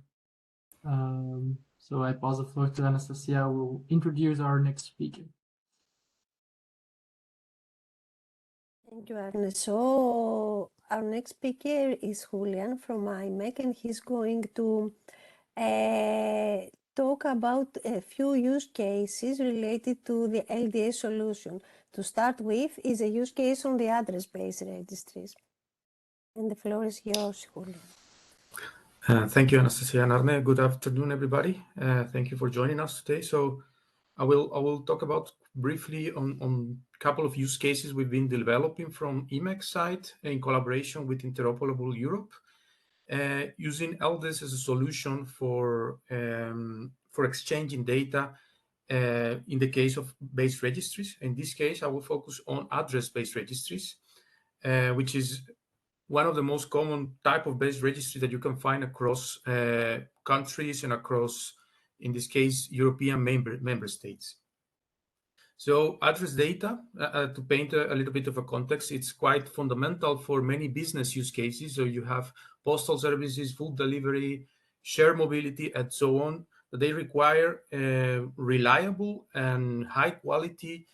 So I pass the floor to Anastasia, who will introduce our next speaker. Thank you, Arne. So our next speaker is Julian from IMEC, and he's going to talk about a few use cases related to the LDES solution. To start with is a use case on the address-based registries. And the floor is yours, Julian. Thank you, Anastasia and Arne. Good afternoon, everybody. Thank you for joining us today. So I will talk about briefly on a couple of use cases we've been developing from IMEC side in collaboration with Interoperable Europe, using LDES as a solution for exchanging data in the case of base registries. In this case, I will focus on address-based registries, which is one of the most common type of base registry that you can find across countries and across, in this case, European member states. So address data, to paint a little bit of a context, it's quite fundamental for many business use cases. So you have postal services, food delivery, share mobility, and so on. They require reliable and high quality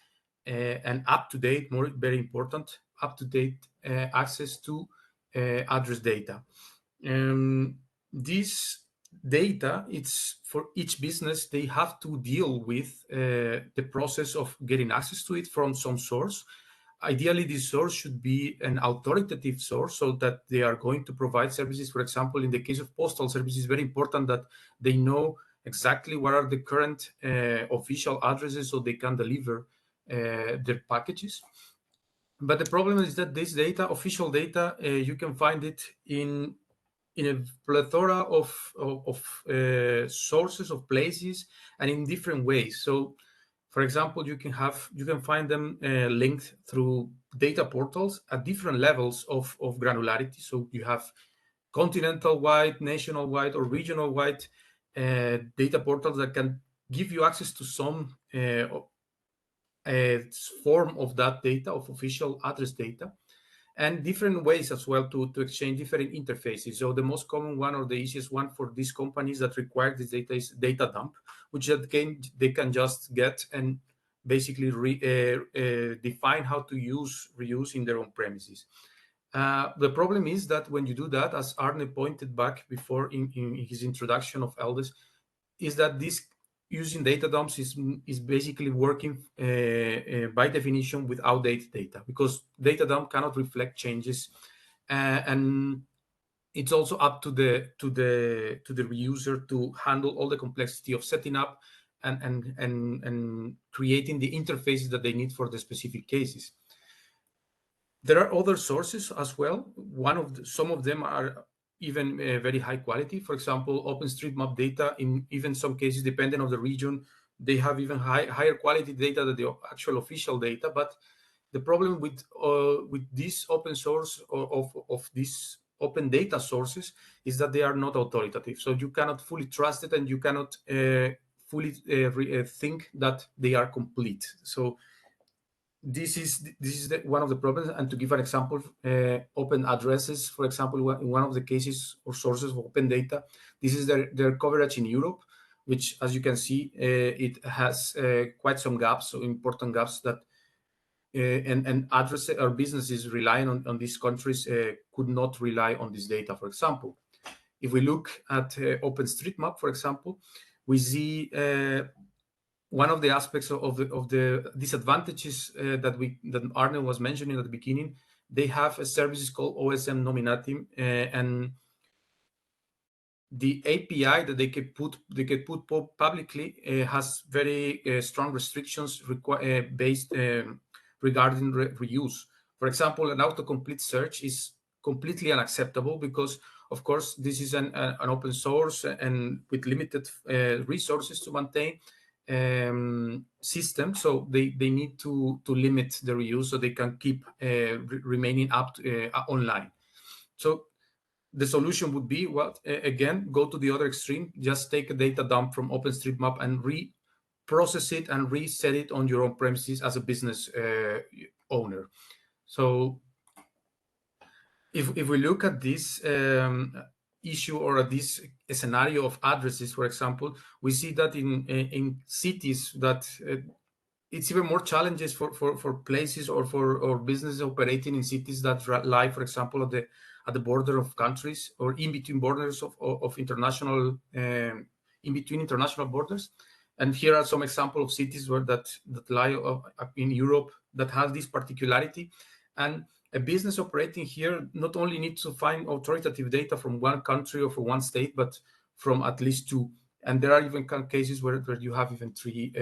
and up-to-date, very important, up-to-date access to address data. This data, it's for each business, they have to deal with the process of getting access to it from some source. Ideally, this source should be an authoritative source so that they are going to provide services. For example, in the case of postal services, it's very important that they know exactly what are the current official addresses so they can deliver their packages. But the problem is that this data, official data, you can find it in a plethora of sources, of places, and in different ways. So, for example, you can find them linked through data portals at different levels of granularity. So you have continental-wide, national-wide, or regional-wide data portals that can give you access to some form of that data, of official address data, and different ways as well to exchange different interfaces. So the most common one, or the easiest one for these companies that require this data, is data dump, which they can just get and basically define how to reuse in their own premises. The problem is that when you do that, as Arne pointed back before in his introduction of LDES, is that this using data dumps is basically working by definition with outdated data, because data dump cannot reflect changes, and it's also up to the reuser to handle all the complexity of setting up and creating the interfaces that they need for the specific cases. There are other sources as well. Some of them are even very high quality. For example, OpenStreetMap data, in even some cases, depending on the region, they have even higher quality data than the actual official data. But the problem with this open source of these open data sources is that they are not authoritative. So you cannot fully trust it, and you cannot fully think that they are complete. So this is one of the problems. And to give an example, open addresses, for example, in one of the cases or sources of open data, this is their coverage in Europe, which, as you can see, it has quite some gaps, so important gaps that and addresses or businesses relying on these countries could not rely on this data. For example, if we look at OpenStreetMap, for example, we see one of the aspects of the disadvantages that Arne was mentioning at the beginning. They have a services called OSM Nominatim, and the API that they can put publicly has very strong restrictions based regarding reuse. For example, an autocomplete search is completely unacceptable because, of course, this is an open source and with limited resources to maintain system, so they need to limit the reuse so they can keep remaining up online. So the solution would be, well, again, go to the other extreme, just take a data dump from OpenStreetMap and reprocess it and reset it on your own premises as a business owner. So if we look at this issue or at this scenario of addresses, for example, we see that in cities that it's even more challenges for places or businesses operating in cities that lie, for example, at the border of countries or in between borders of international in between international borders. And here are some examples of cities where that lie in Europe that has this particularity. And a business operating here not only needs to find authoritative data from one country or from one state, but from at least two. And there are even cases where you have even three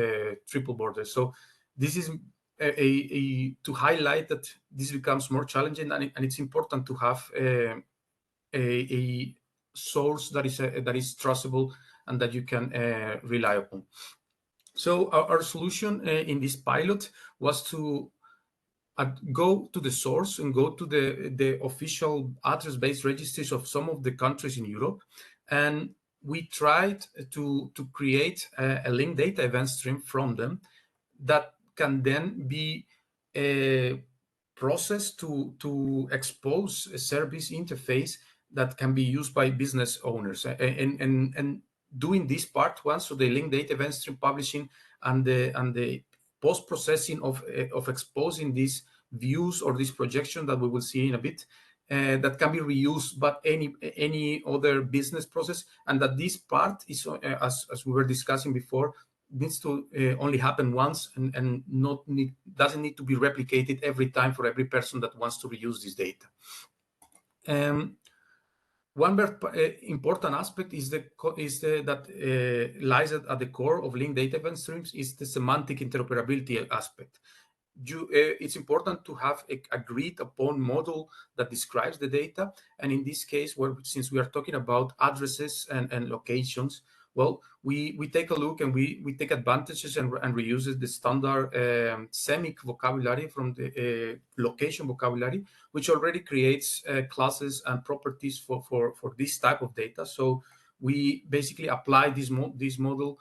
triple borders. So this is to highlight that this becomes more challenging, and it's important to have a source that is trustable and that you can rely upon. So our solution in this pilot was to go to the source and go to the official address-based registries of some of the countries in Europe, and we tried to create a linked data event stream from them that can then be processed to expose a service interface that can be used by business owners. And doing this part one, so the linked data event stream publishing and the post-processing of exposing these views or this projection that we will see in a bit, that can be reused by any other business process, and that this part is, as we were discussing before, needs to only happen once and doesn't need to be replicated every time for every person that wants to reuse this data. One very important aspect is that lies at the core of linked data event streams is the semantic interoperability aspect. It's important to have an agreed upon model that describes the data. And in this case, since we are talking about addresses and locations, well, we take a look and we take advantages and reuse the standard semic vocabulary from the location vocabulary, which already creates classes and properties for this type of data. So we basically apply this model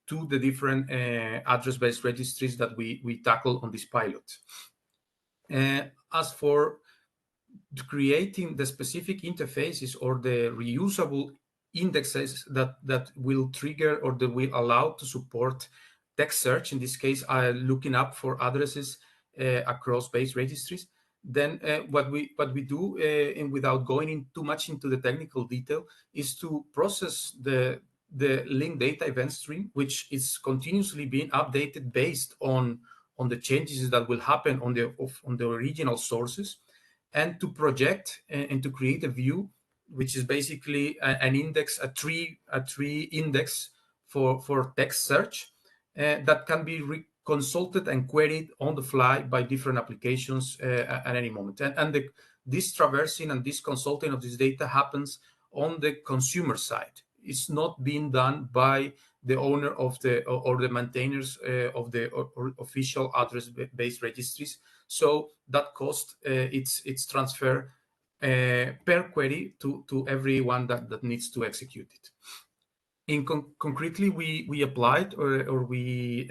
to the different address-based registries that we tackle on this pilot. As for creating the specific interfaces or the reusable indexes that will trigger or that will allow to support text search, in this case, looking up for addresses across base registries, then what we do, and without going in too much into the technical detail, is to process the linked data event stream, which is continuously being updated based on the changes that will happen on the original sources, and to project and to create a view, which is basically an index, a tree index for text search that can be consulted and queried on the fly by different applications at any moment. And this traversing and this consulting of this data happens on the consumer side. It's not being done by the owner of or the maintainers of the official address-based registries. So that cost, it's transfer per query to everyone that needs to execute it. Concretely, we applied or we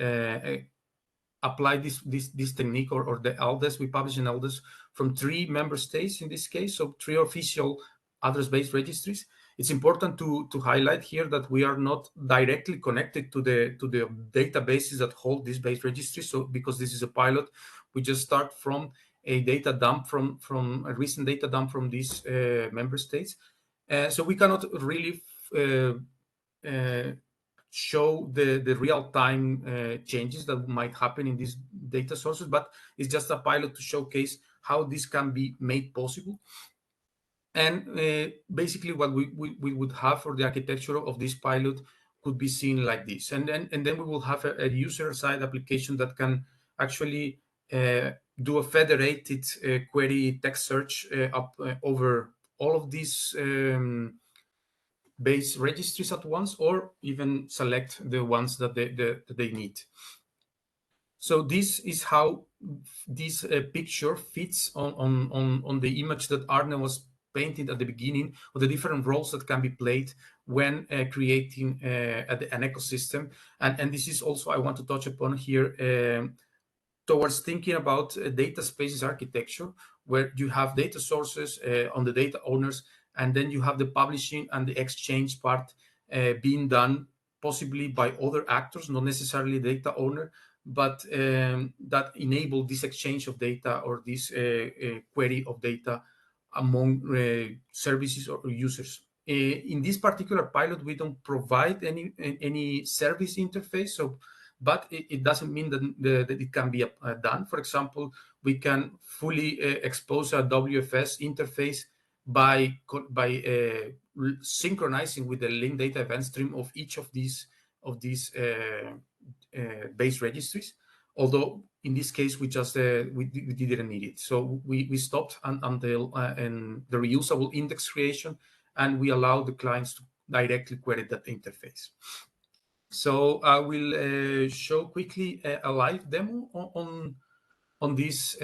applied this technique or the LDES. We published an LDES from 3 member states in this case, so 3 official address-based registries. It's important to highlight here that we are not directly connected to the databases that hold these base registries. So because this is a pilot, we just start from a data dump from a recent data dump from these member states. So we cannot really show the real-time changes that might happen in these data sources, but it's just a pilot to showcase how this can be made possible. And basically what we would have for the architecture of this pilot could be seen like this. And then we will have a user-side application that can actually do a federated query text search over all of these base registries at once, or even select the ones that they need. So this is how this picture fits on the image that Arne was painted at the beginning, of the different roles that can be played when creating an ecosystem. And this is also, I want to touch upon here, towards thinking about data spaces architecture. where you have data sources on the data owners, and then you have the publishing and the exchange part being done possibly by other actors, not necessarily data owner, but that enable this exchange of data or this query of data among services or users. In this particular pilot, we don't provide any service interface, so but it doesn't mean that it can be done. For example, we can fully expose a WFS interface by synchronizing with the linked data event stream of each of these base registries. Although in this case we just we didn't need it, so we stopped until and the reusable index creation, and we allow the clients to directly query that interface. So I will show quickly a live demo on this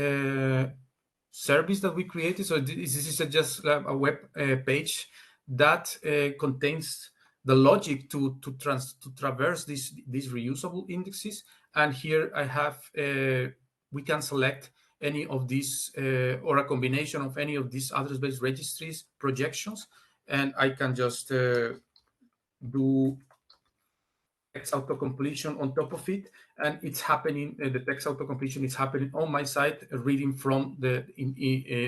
service that we created. So this is just a web page that contains the logic to traverse these reusable indexes. And here I have, we can select any of these or a combination of any of these address-based registries projections, and I can just do text auto-completion on top of it, and it's happening, the text auto-completion is happening on my site, reading from the,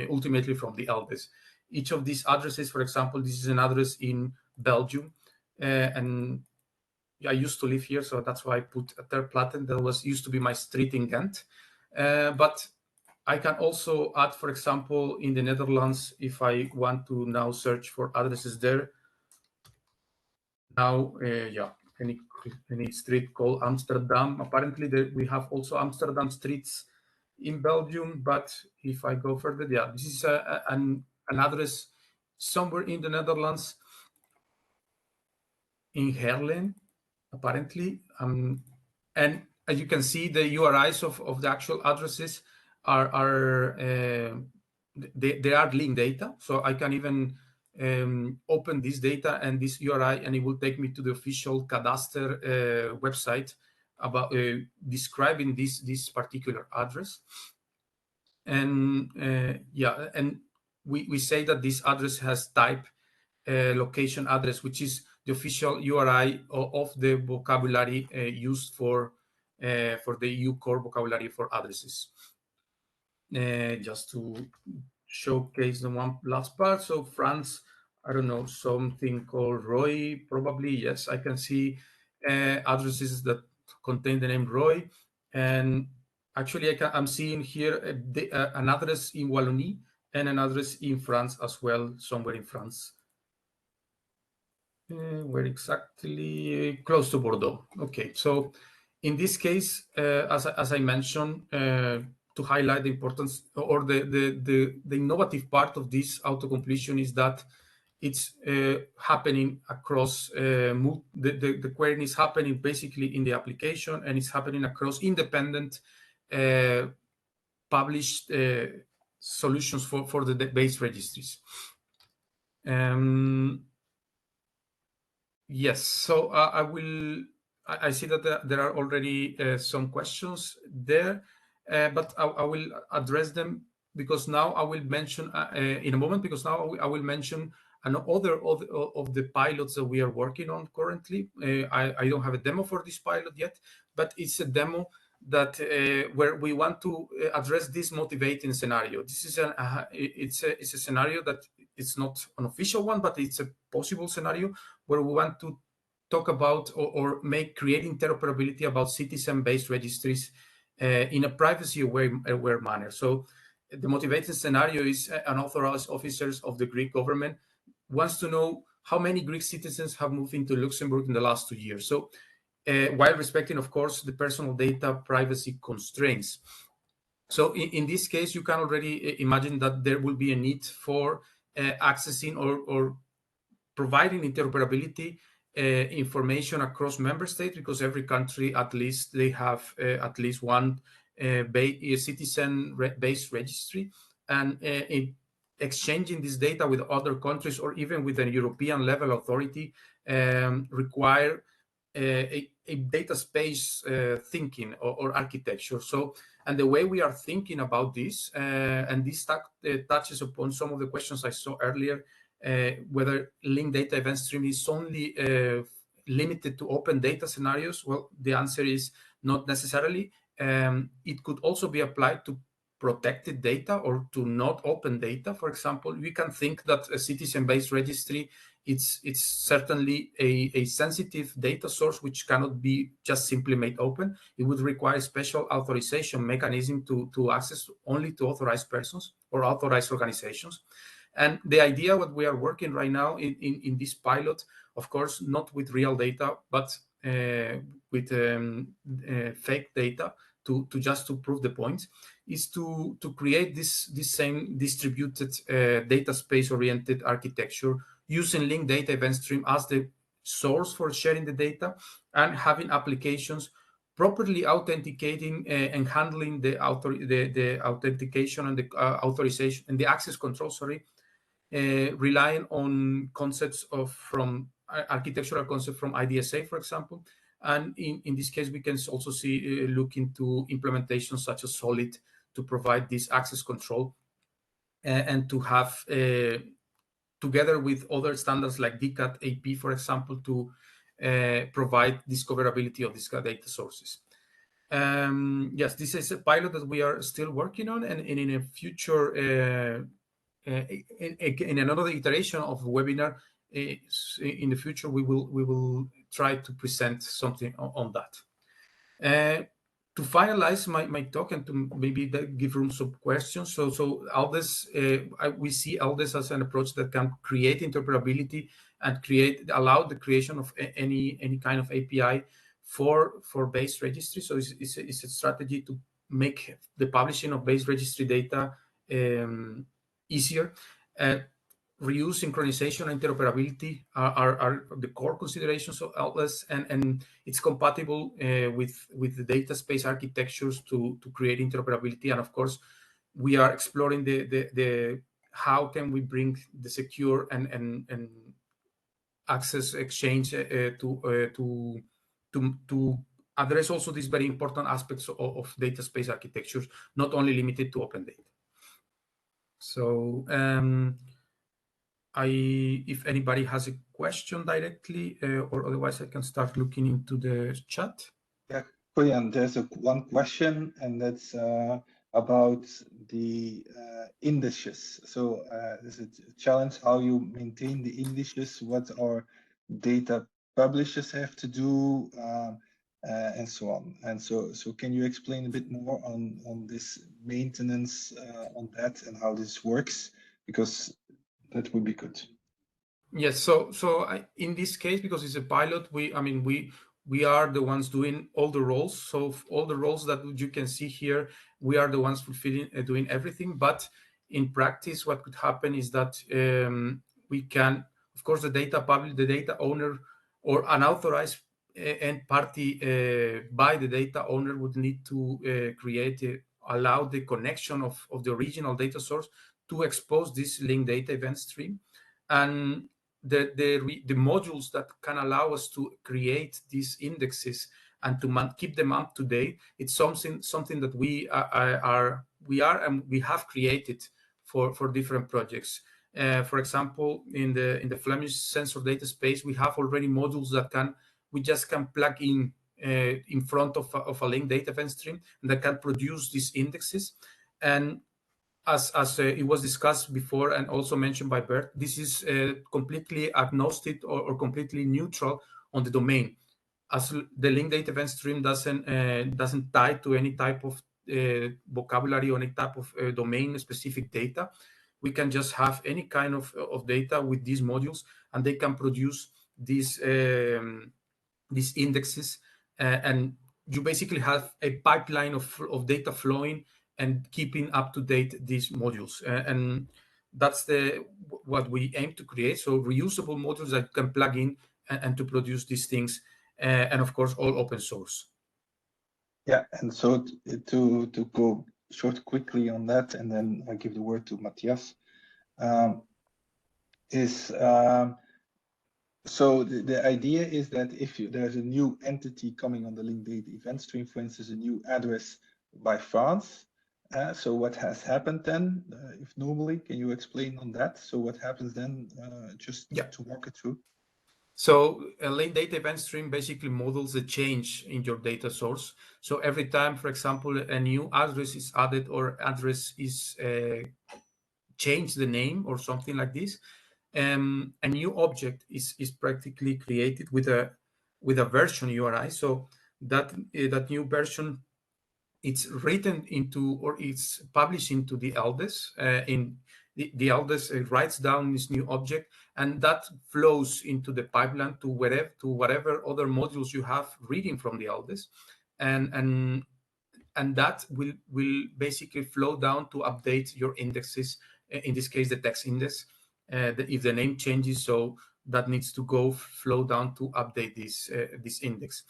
ultimately from the LDES. Each of these addresses, for example, this is an address in Belgium, and I used to live here, so that's why I put Ter Platen. That was used to be my street in Ghent. But I can also add, for example, in the Netherlands, if I want to now search for addresses there. Now, yeah, any street called Amsterdam. Apparently, we have also Amsterdam streets in Belgium. But if I go further, yeah, this is an address somewhere in the Netherlands, in Heerlen, apparently. And as you can see, the URIs of the actual addresses are they are linked data. So I can even open this data and this URI, and it will take me to the official Cadastre website about describing this particular address. And yeah, and we say that this address has type location address, which is the official URI of the vocabulary used for the EU core vocabulary for addresses. Just to showcase the one last part. So France, I don't know, something called Roy, probably. Yes, I can see addresses that contain the name Roy. And actually, I'm seeing here an address in Wallonie and an address in France as well, somewhere in France. Where exactly? Close to Bordeaux. Okay, so in this case, as I mentioned, to highlight the importance or the innovative part of this auto-completion is that it's happening across the querying is happening basically in the application, and it's happening across independent published solutions for the base registries. Yes, so I see that there are already some questions there, but I will address them, because now I will mention in a moment, because now I will mention another of the pilots that we are working on currently. I don't have a demo for this pilot yet, but it's a demo that where we want to address this motivating scenario. This is it's a scenario that it's not an official one, but it's a possible scenario where we want to talk about or create interoperability about citizen-based registries in a privacy-aware manner. So the motivated scenario is unauthorized officers of the Greek government wants to know how many Greek citizens have moved into Luxembourg in the last 2 years. So while respecting, of course, the personal data privacy constraints. So in this case, you can already imagine that there will be a need for accessing or providing interoperability information across member states, because every country, at least, they have at least one citizen-based registry, and exchanging this data with other countries or even with a European level authority require a data space thinking or architecture. So, and the way we are thinking about this, and this touches upon some of the questions I saw earlier, whether linked data event stream is only limited to open data scenarios. Well, the answer is not necessarily. It could also be applied to protected data or to not open data. For example, we can think that a citizen-based registry, it's certainly a sensitive data source which cannot be just simply made open. It would require special authorization mechanism to access only to authorized persons or authorized organizations. And the idea what we are working right now in this pilot, of course, not with real data, but with fake data to just to prove the point, is to create this same distributed data space oriented architecture using linked data event stream as the source for sharing the data and having applications properly authenticating and handling the authentication and the authorization and the access control, relying on concepts from architectural concepts from IDSA, for example. And in this case, we can also see look into implementations such as Solid to provide this access control and to have together with other standards like DCAT AP, for example, to provide discoverability of these data sources. Yes, this is a pilot that we are still working on, and in a future, in another iteration of webinar, in the future, we will try to present something on that. To finalize my talk and to maybe give room some questions. So LDES, we see LDES as an approach that can create interoperability and allow the creation of any kind of API for base registry. So it's a strategy to make the publishing of base registry data easier. Reuse, synchronization, and interoperability are the core considerations of LDES, and it's compatible with the data space architectures to create interoperability. And of course, we are exploring the how can we bring the secure and access exchange to address also these very important aspects of data space architectures, not only limited to open data. So if anybody has a question directly, or otherwise I can start looking into the chat. Yeah, Koyan, there's one question, and that's about the indices. So there's a challenge how you maintain the indices, what our data publishers have to do, and so on. And so can you explain a bit more on this maintenance on that and how this works? Because that would be good. Yes. So in this case, because it's a pilot, we are the ones doing all the roles. So all the roles that you can see here, we are the ones fulfilling, doing everything. But in practice, what could happen is that we can, of course, the data owner or unauthorized end party by the data owner would need to allow the connection of the original data source to expose this linked data event stream. And the modules that can allow us to create these indexes and to keep them up to date, it's something that we have created for different projects. For example, in the Flemish sensor data space, we have already modules that we just can plug in front of a linked data event stream, and that can produce these indexes. And as it was discussed before and also mentioned by Bert, this is completely agnostic or completely neutral on the domain, as the linked data event stream doesn't tie to any type of vocabulary or any type of domain-specific data. We can just have any kind of data with these modules, and they can produce these indexes, and you basically have a pipeline of data flowing and keeping up to date these modules, and that's what we aim to create. So reusable modules that you can plug in and to produce these things, and of course all open source. Yeah, and so to go short quickly on that, and then I give the word to Matthias. So the idea is that if there's a new entity coming on the linked data event stream, for instance, a new address by France. So what has happened then, if normally, can you explain on that? So what happens then, just to walk it through? So a linked data event stream basically models the change in your data source. So every time, for example, a new address is added or address is changed the name or something like this, a new object is practically created with a version URI. So that new version, it's written into or it's published into the LDES. In the LDES writes down this new object, and that flows into the pipeline to whatever other modules you have reading from the LDES, and that will basically flow down to update your indexes. In this case, the text index. If the name changes, so that needs to flow down to update this index.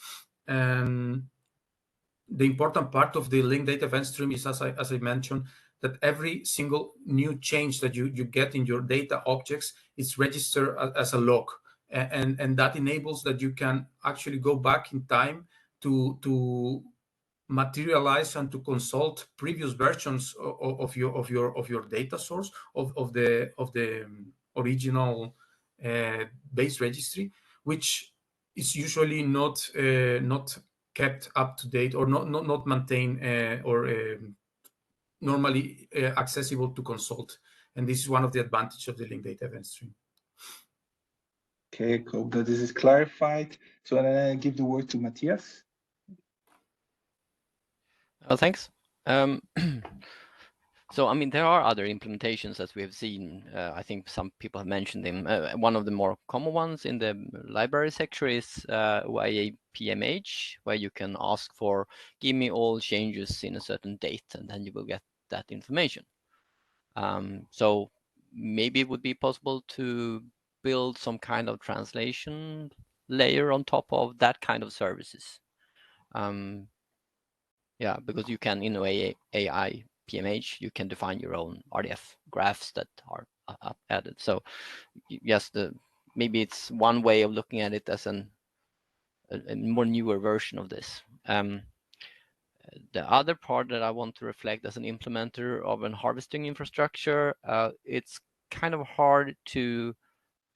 The important part of the linked data event stream is, as I mentioned, that every single new change that you get in your data objects is registered as a log, and that enables that you can actually go back in time to materialize and to consult previous versions of your data source of the original base registry, which is usually not kept up to date or not maintained or normally accessible to consult. And this is one of the advantages of the linked data event stream. Okay, I hope that this is clarified. So then I give the word to Matthias. Thanks. So, I mean, there are other implementations as we have seen. I think some people have mentioned them. One of the more common ones in the library sector is OIA PMH, where you can ask for, give me all changes in a certain date, and then you will get that information. So maybe it would be possible to build some kind of translation layer on top of that kind of services. Yeah, because you can, in AI PMH, you can define your own RDF graphs that are added. So yes, maybe it's one way of looking at it as a more newer version of this. The other part that I want to reflect as an implementer of an harvesting infrastructure, it's kind of hard to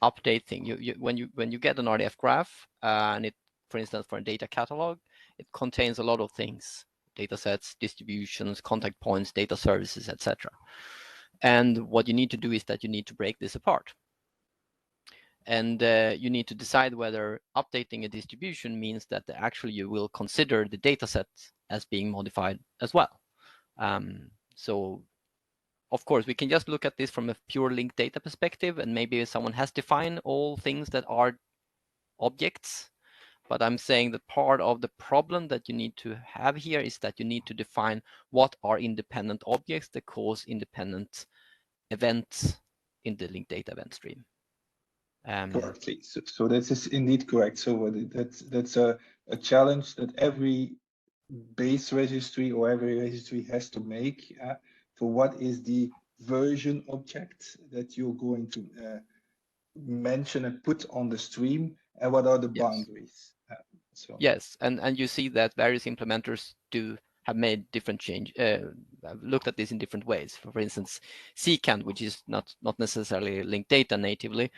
update things. When you get an RDF graph, and it, for instance, for a data catalog, it contains a lot of things: data sets, distributions, contact points, data services, etc. And what you need to do is that you need to break this apart. And you need to decide whether updating a distribution means that actually you will consider the data set as being modified as well. So of course, we can just look at this from a pure linked data perspective, and maybe someone has defined all things that are objects. But I'm saying that part of the problem that you need to have here is that you need to define what are independent objects that cause independent events in the linked data event stream. Correctly. So that is indeed correct. So that's a challenge that every base registry or every registry has to make for what is the version object that you're going to mention and put on the stream, and what are the boundaries. Yes, and you see that various implementers have made different change. I've looked at this in different ways. For instance, CCAN, which is not necessarily linked data natively,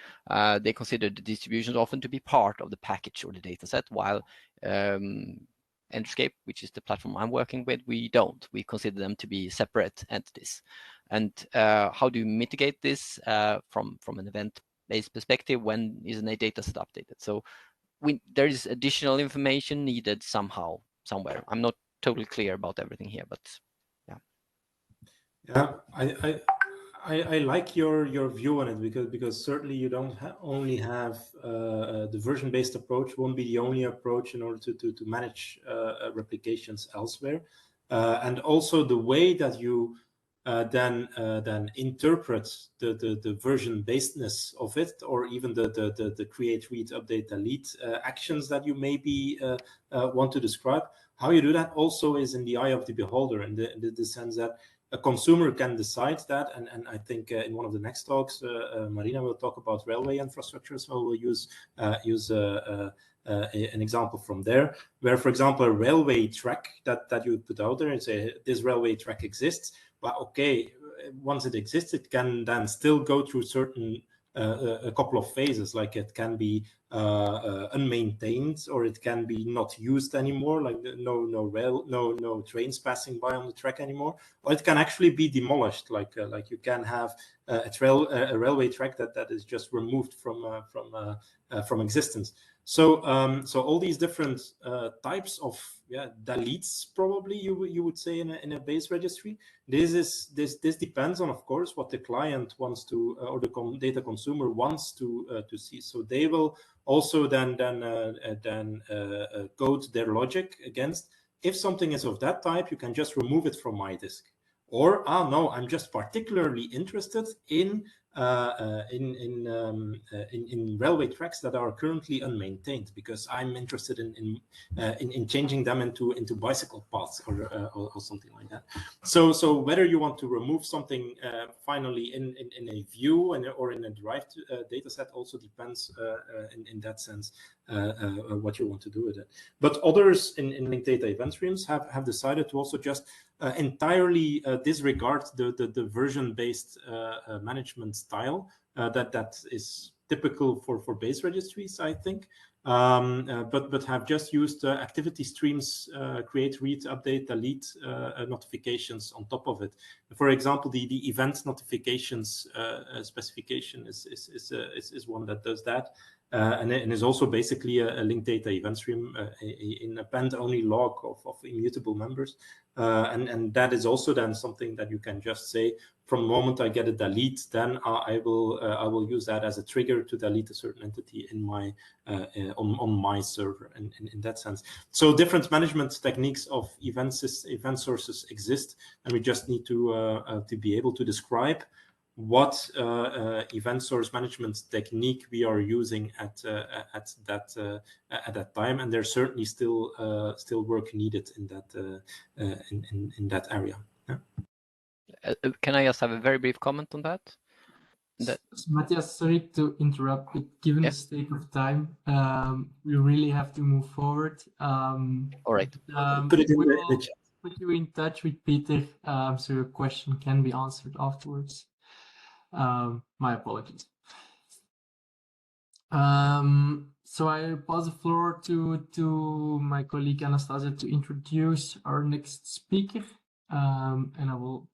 they consider the distributions often to be part of the package or the data set, while Enterscape, which is the platform I'm working with, we don't. We consider them to be separate entities. And how do you mitigate this from an event-based perspective when is a data set updated? So there is additional information needed somewhere. I'm not totally clear about everything here, but yeah. Yeah, I like your view on it because certainly you don't only have the version-based approach won't be the only approach in order to manage replications elsewhere, and also the way that you then interpret the version-basedness of it, or even the create, read, update, delete actions that you maybe want to describe. How you do that also is in the eye of the beholder, in the sense that a consumer can decide that, and I think in one of the next talks, Marina will talk about railway infrastructure, so we'll use an example from there, where, for example, a railway track that you put out there and say, this railway track exists, but okay, once it exists, it can then still go through certain a couple of phases, like it can be unmaintained, or it can be not used anymore, like no trains passing by on the track anymore, or it can actually be demolished, like you can have a railway track that is just removed from existence. So all these different types of deletes, probably you would say in a base registry. This depends on, of course, what the client wants to or the data consumer wants to see. So they will also then code their logic against, if something is of that type, you can just remove it from my disk. Or no, I'm just particularly interested in railway tracks that are currently unmaintained, because I'm interested in changing them into bicycle paths or something like that. So whether you want to remove something finally in a view or in a derived data set also depends in that sense what you want to do with it. But others in linked data event streams have decided to also just entirely disregard the version-based management style that is typical for base registries, I think, but have just used activity streams, create, read, update, delete notifications on top of it. For example, the event notifications specification is one that does that. And is also basically a linked data event stream in append-only log of immutable members. And that is also then something that you can just say, from the moment I get a delete, then I will use that as a trigger to delete a certain entity in my on my server. In that sense, so different management techniques of event sources exist, and we just need to be able to describe what event source management technique we are using at that time, and there's certainly still work needed in that area. Yeah. Can I just have a very brief comment on that? Matthias, sorry to interrupt, but given the sake of time, we really have to move forward. All right. Put it in the chat. Put you in touch with Peter, so your question can be answered afterwards. My apologies. So I pass the floor to my colleague Anastasia to introduce our next speaker, and I will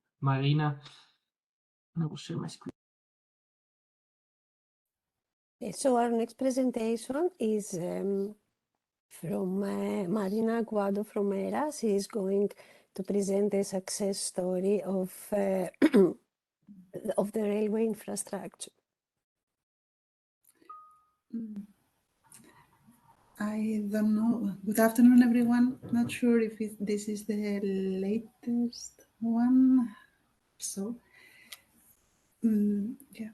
share my screen. So our next presentation is from Marina Aguado from ERA. She is going to present a success story of the railway infrastructure. I don't know. Good afternoon, everyone. Not sure if this is the latest one. So, yeah.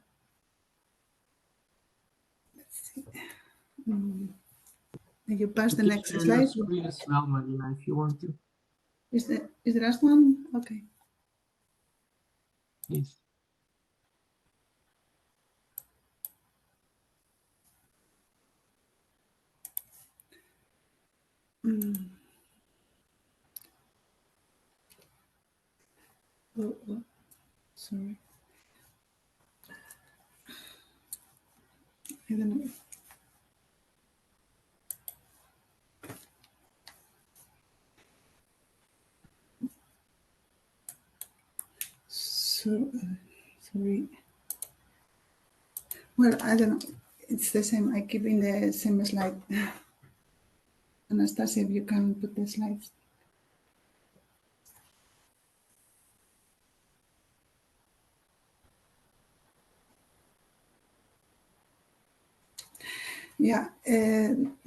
Let's see. You pass the next slide. As well, Marina, if you want to. Is the last one? Okay. Please. Oh, sorry. I don't know. So, sorry. Well, I don't know. It's the same. I keep in the same slide. Anastasia, if you can put the slides. Yeah,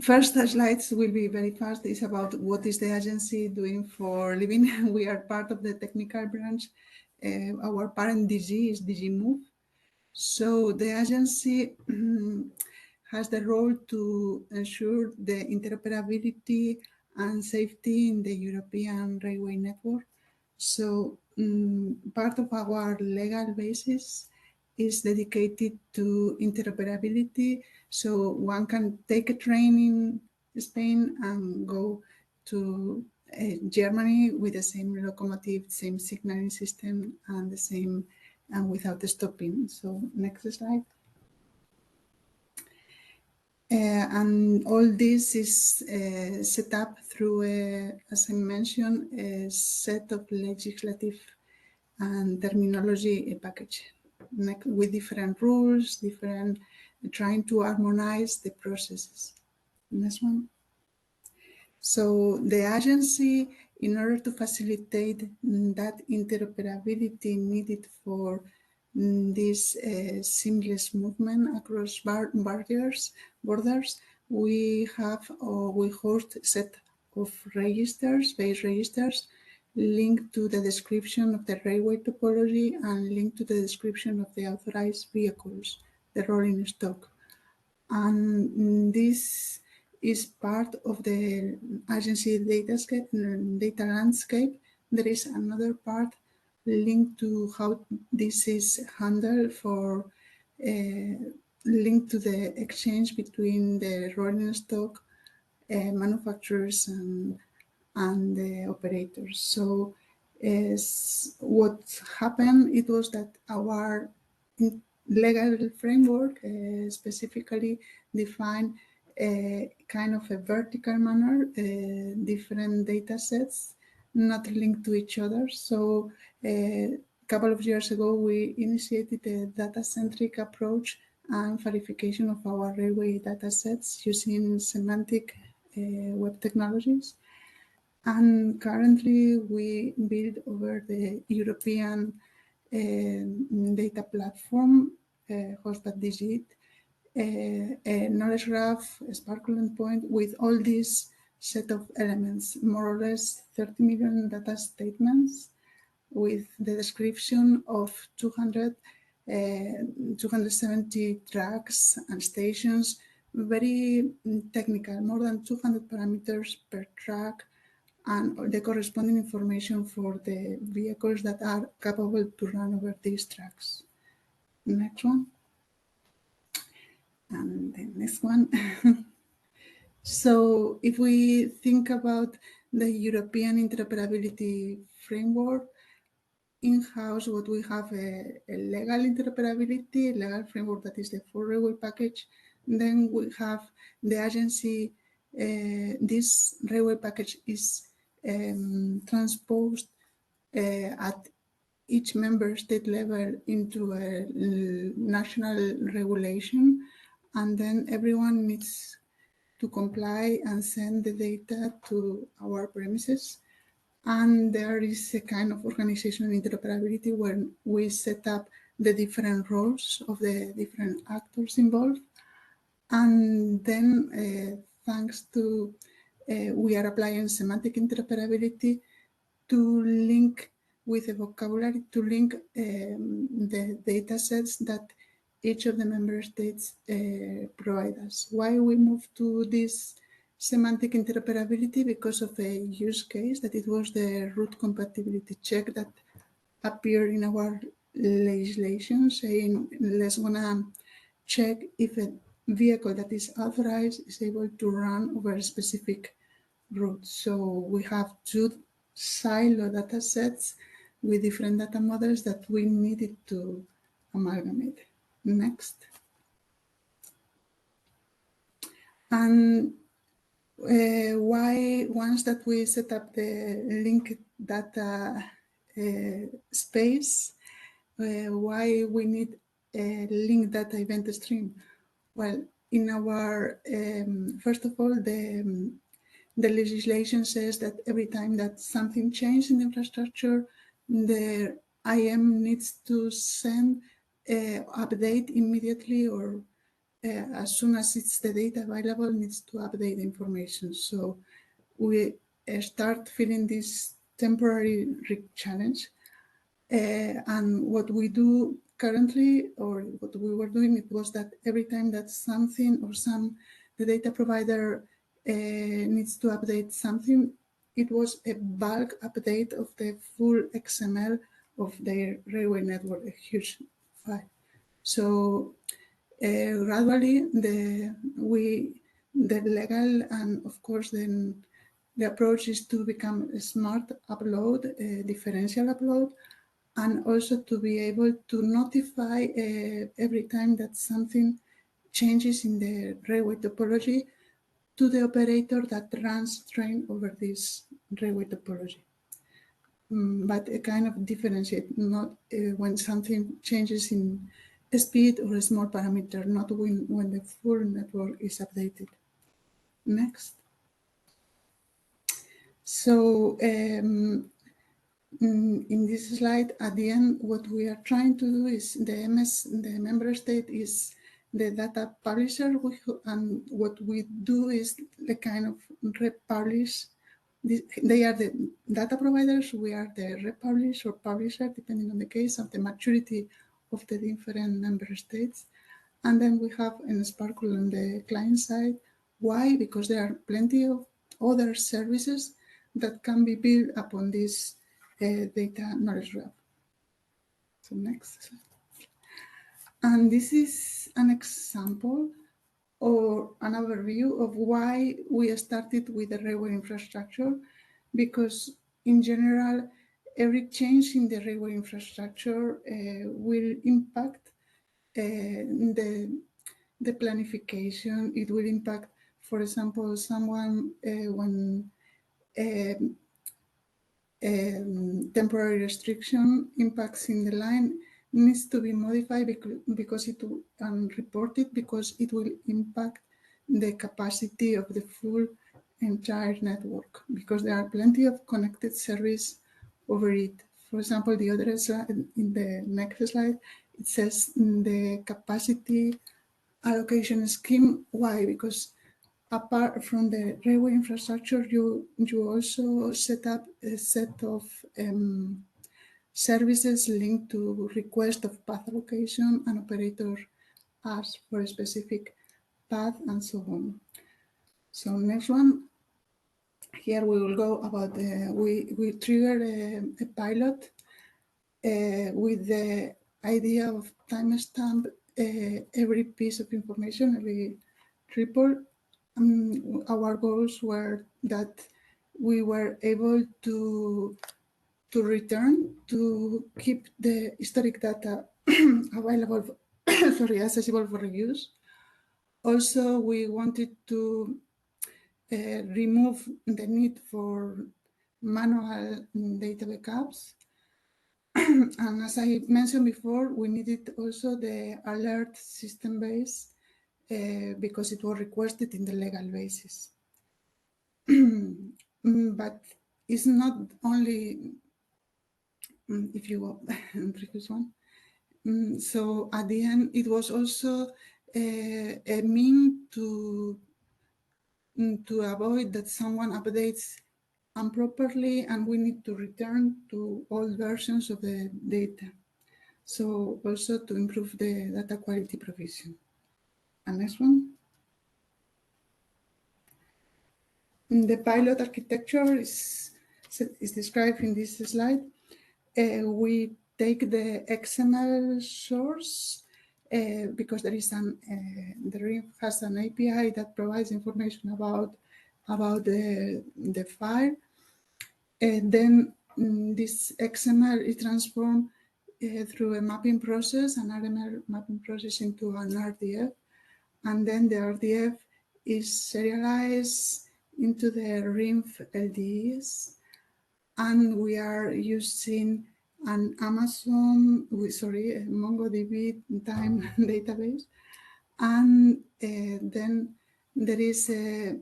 first slides will be very fast. It's about what is the agency doing for living. We are part of the technical branch. Our parent DG is DG Move. So the agency has the role to ensure the interoperability and safety in the European railway network. So part of our legal basis is dedicated to interoperability. So one can take a train in Spain and go to Germany with the same locomotive, same signaling system, and the same, and without stopping. So next slide. And all this is set up through, as I mentioned, a set of legislative and terminology package with different rules, trying to harmonize the processes. Next one. So the agency, in order to facilitate that interoperability needed for this seamless movement across borders, we host a set of registers, base registers, linked to the description of the railway topology and linked to the description of the authorized vehicles, the rolling stock. And this is part of the agency data landscape. There is another part linked to how this is handled for linked to the exchange between the rolling stock manufacturers and the operators. So what happened, it was that our legal framework specifically defined a kind of a vertical manner, different data sets not linked to each other. So a couple of years ago, we initiated a data-centric approach and verification of our railway data sets using semantic web technologies. And currently, we build over the European data platform, host.digit, a knowledge graph, a Sparkle endpoint with all these set of elements, more or less 30 million data statements with the description of 270 tracks and stations, very technical, more than 200 parameters per track, and the corresponding information for the vehicles that are capable to run over these tracks. Next one. And the next one. So if we think about the European interoperability framework, in-house, what we have a legal interoperability, a legal framework that is the full railway package. Then we have the agency, this railway package is transposed at each member state level into a national regulation, and then everyone needs to comply and send the data to our premises. And there is a kind of organizational interoperability where we set up the different roles of the different actors involved. And then thanks to, we are applying semantic interoperability to link with a vocabulary, to link the data sets that each of the member states provide us. Why we move to this semantic interoperability? Because of a use case that it was the route compatibility check that appeared in our legislation, saying let's wanna check if a vehicle that is authorized is able to run over a specific route. So we have two silo data sets with different data models that we needed to amalgamate. Next. And why, once that we set up the linked data space, why we need a linked data event stream? Well, in our, first of all, the legislation says that every time that something changes in the infrastructure, the IM needs to send update immediately, or as soon as it's the data available, needs to update the information. So we start feeling this temporary challenge. And what we do currently, or what we were doing, it was that every time that something or the data provider needs to update something, it was a bulk update of the full XML of their railway network, a huge file. So gradually, the legal and of course then the approach is to become a smart upload, a differential upload, and also to be able to notify every time that something changes in the railway topology to the operator that runs train over this railway topology. But a kind of differentiate, not when something changes in speed or a small parameter, not when the full network is updated. Next. So in this slide, at the end, what we are trying to do is the member state is the data publisher, and what we do is the kind of republish. They are the data providers, we are the republish or publisher, depending on the case of the maturity of the different member states. And then we have in Sparkle on the client side. Why? Because there are plenty of other services that can be built upon this data knowledge graph. So next. And this is an example or an overview of why we started with the railway infrastructure, because in general, every change in the railway infrastructure will impact the planification. It will impact, for example, someone when temporary restriction impacts in the line needs to be modified because it will, and reported because it will impact the capacity of the full entire network, because there are plenty of connected service over it. For example, the other slide, in the next slide, it says the capacity allocation scheme. Why? Because apart from the railway infrastructure, you also set up a set of services linked to request of path allocation, and operator asks for a specific path, and so on. So next one, here we will go about we trigger a pilot with the idea of timestamp every piece of information, every triple. Our goals were that we were able to return, to keep the historic data available, accessible for reuse. Also, we wanted to remove the need for manual data backups. And as I mentioned before, we needed also the alert system base because it was requested in the legal basis. But it's not only, if you go previous one. So at the end, it was also a mean to avoid that someone updates improperly and we need to return to old versions of the data. So also to improve the data quality provision. And next one. The pilot architecture is described in this slide. We take the XML source because there is the RIF has an API that provides information about the file. And then this XML is transformed through a mapping process, an RML mapping process into an RDF. And then the RDF is serialized into the RINF LDES. And we are using an a MongoDB time database. And then there is a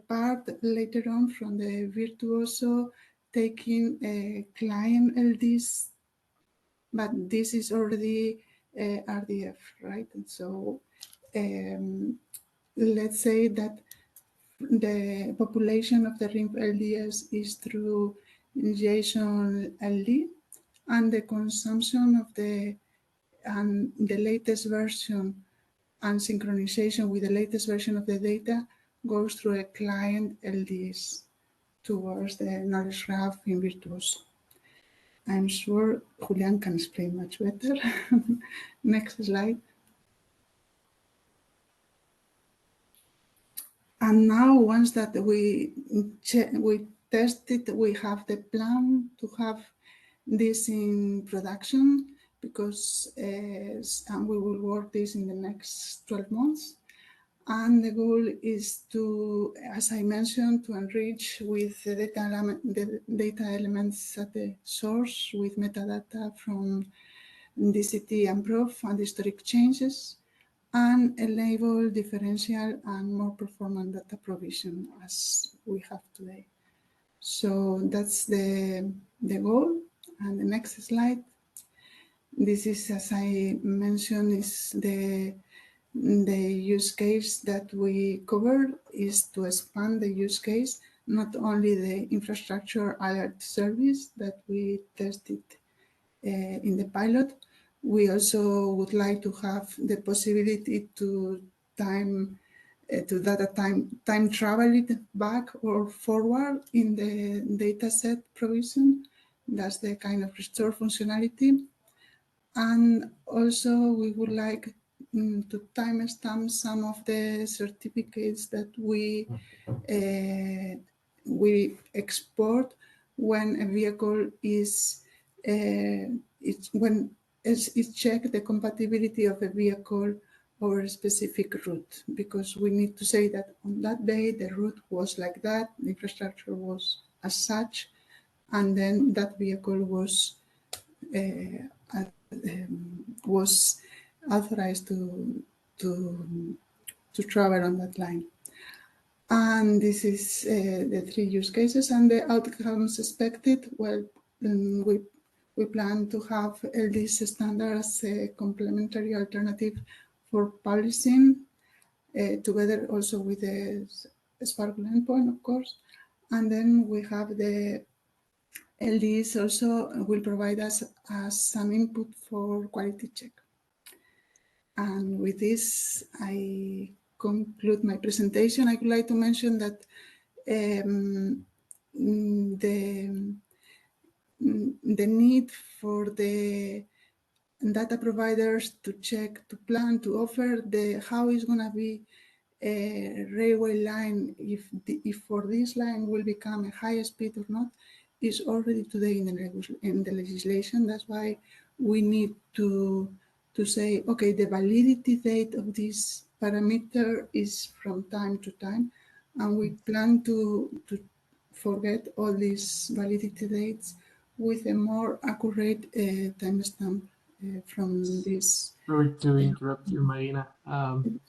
part later on from the Virtuoso taking a client LDs, but this is already RDF, right? And so let's say that the population of the RINF LDS is through JSON LD, and the consumption of the latest version and synchronization with the latest version of the data goes through a client LDS towards the knowledge graph in Virtuoso. I'm sure Julian can explain much better. Next slide. And now, once that we tested, we have the plan to have this in production, because and we will work this in the next 12 months. And the goal is to, as I mentioned, to enrich with the data elements at the source with metadata from DCT and PROF and historic changes, and enable differential and more performant data provision as we have today. So that's the goal. And the next slide. This is, as I mentioned, is the use case that we covered is to expand the use case, not only the infrastructure alert service that we tested in the pilot. We also would like to have the possibility to time travel it back or forward in the dataset provision. That's the kind of restore functionality. And also we would like to timestamp some of the certificates that we export when a vehicle is when it's checked the compatibility of a vehicle over a specific route, because we need to say that on that day the route was like that, the infrastructure was as such, and then that vehicle was authorized to travel on that line. And this is the 3 use cases and the outcomes expected. Well, we plan to have LDES standard as a complementary alternative for publishing, together also with the SPARQL endpoint, of course. And then we have the LDES also will provide us some input for quality check. And with this, I conclude my presentation. I would like to mention that the need for the data providers to check, to plan, to offer how is going to be a railway line, if for this line will become a higher speed or not, is already today in the legislation. That's why we need to say, okay, the validity date of this parameter is from time to time, and we plan to forget all these validity dates with a more accurate timestamp from this. Sorry to interrupt you, Marina.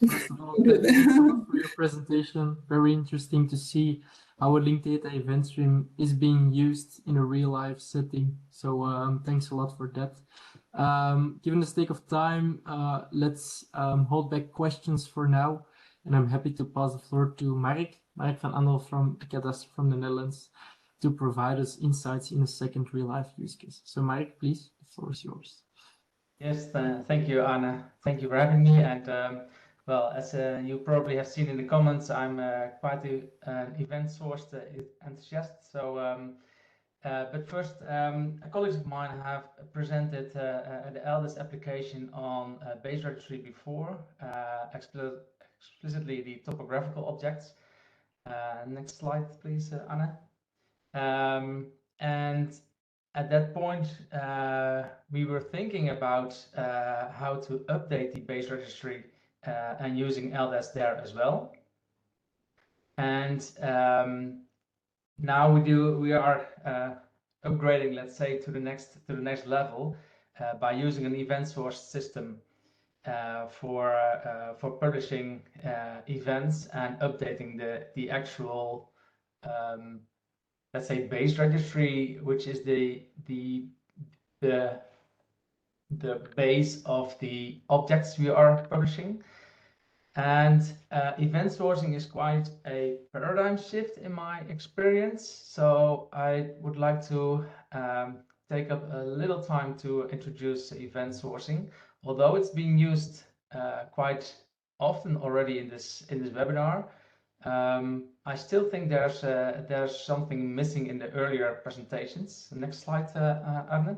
First of all, thanks a lot for your presentation. Very interesting to see how a linked data event stream is being used in a real life setting. So thanks a lot for that. Given the sake of time, let's hold back questions for now. And I'm happy to pass the floor to Mark van Andel from the Cadastre from the Netherlands, to provide us insights in a second real life use case. So Mark, please, the floor is yours. Yes, thank you, Anna. Thank you for having me. And well, as you probably have seen in the comments, I'm quite an event-sourced enthusiast. So, but first, colleagues of mine have presented the LDES application on base registry before, explicitly the topographical objects. Next slide, please, Anna. And at that point, we were thinking about how to update the base registry and using LDES there as well. And now we are upgrading, let's say, to the next level by using an event-sourced system for publishing events and updating the actual let's say base registry, which is the base of the objects we are publishing. And event sourcing is quite a paradigm shift in my experience. So I would like to take up a little time to introduce event sourcing, although it's being used quite often already in this webinar. I still think there's something missing in the earlier presentations. The next slide, Arne.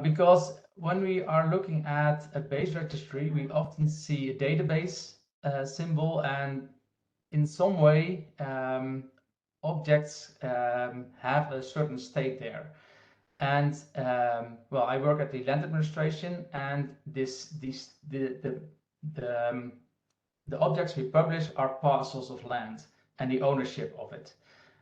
Because when we are looking at a base registry, we often see a database symbol, and in some way objects have a certain state there. And well, I work at the land administration, and the objects we publish are parcels of land and the ownership of it.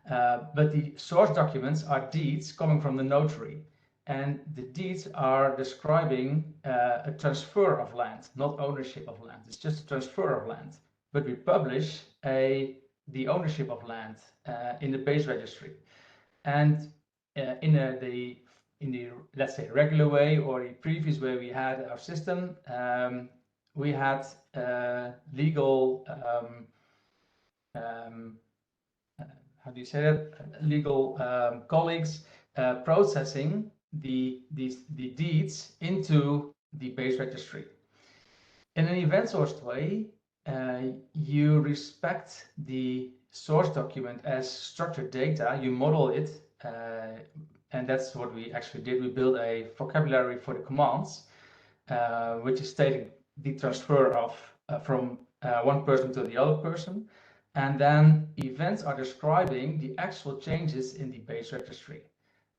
But the source documents are deeds coming from the notary, and the deeds are describing a transfer of land, not ownership of land. It's just a transfer of land. But we publish the ownership of land in the base registry, and in the let's say regular way or the previous way we had our system, we had legal how do you say that? Legal colleagues processing the deeds into the base registry. In an event-sourced way, you respect the source document as structured data, you model it, and that's what we actually did. We built a vocabulary for the commands, which is stating the transfer of from one person to the other person, and then events are describing the actual changes in the base registry.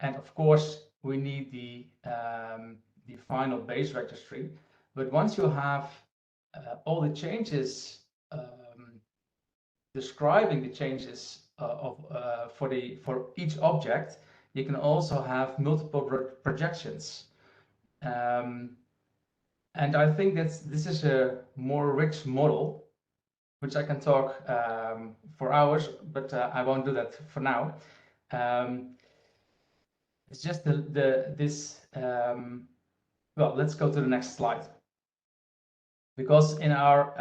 And of course, we need the final base registry. But once you have all the changes describing the changes for each object, you can also have multiple projections. And I think this is a more rich model, which I can talk for hours, but I won't do that for now. It's just well, let's go to the next slide. Because in our,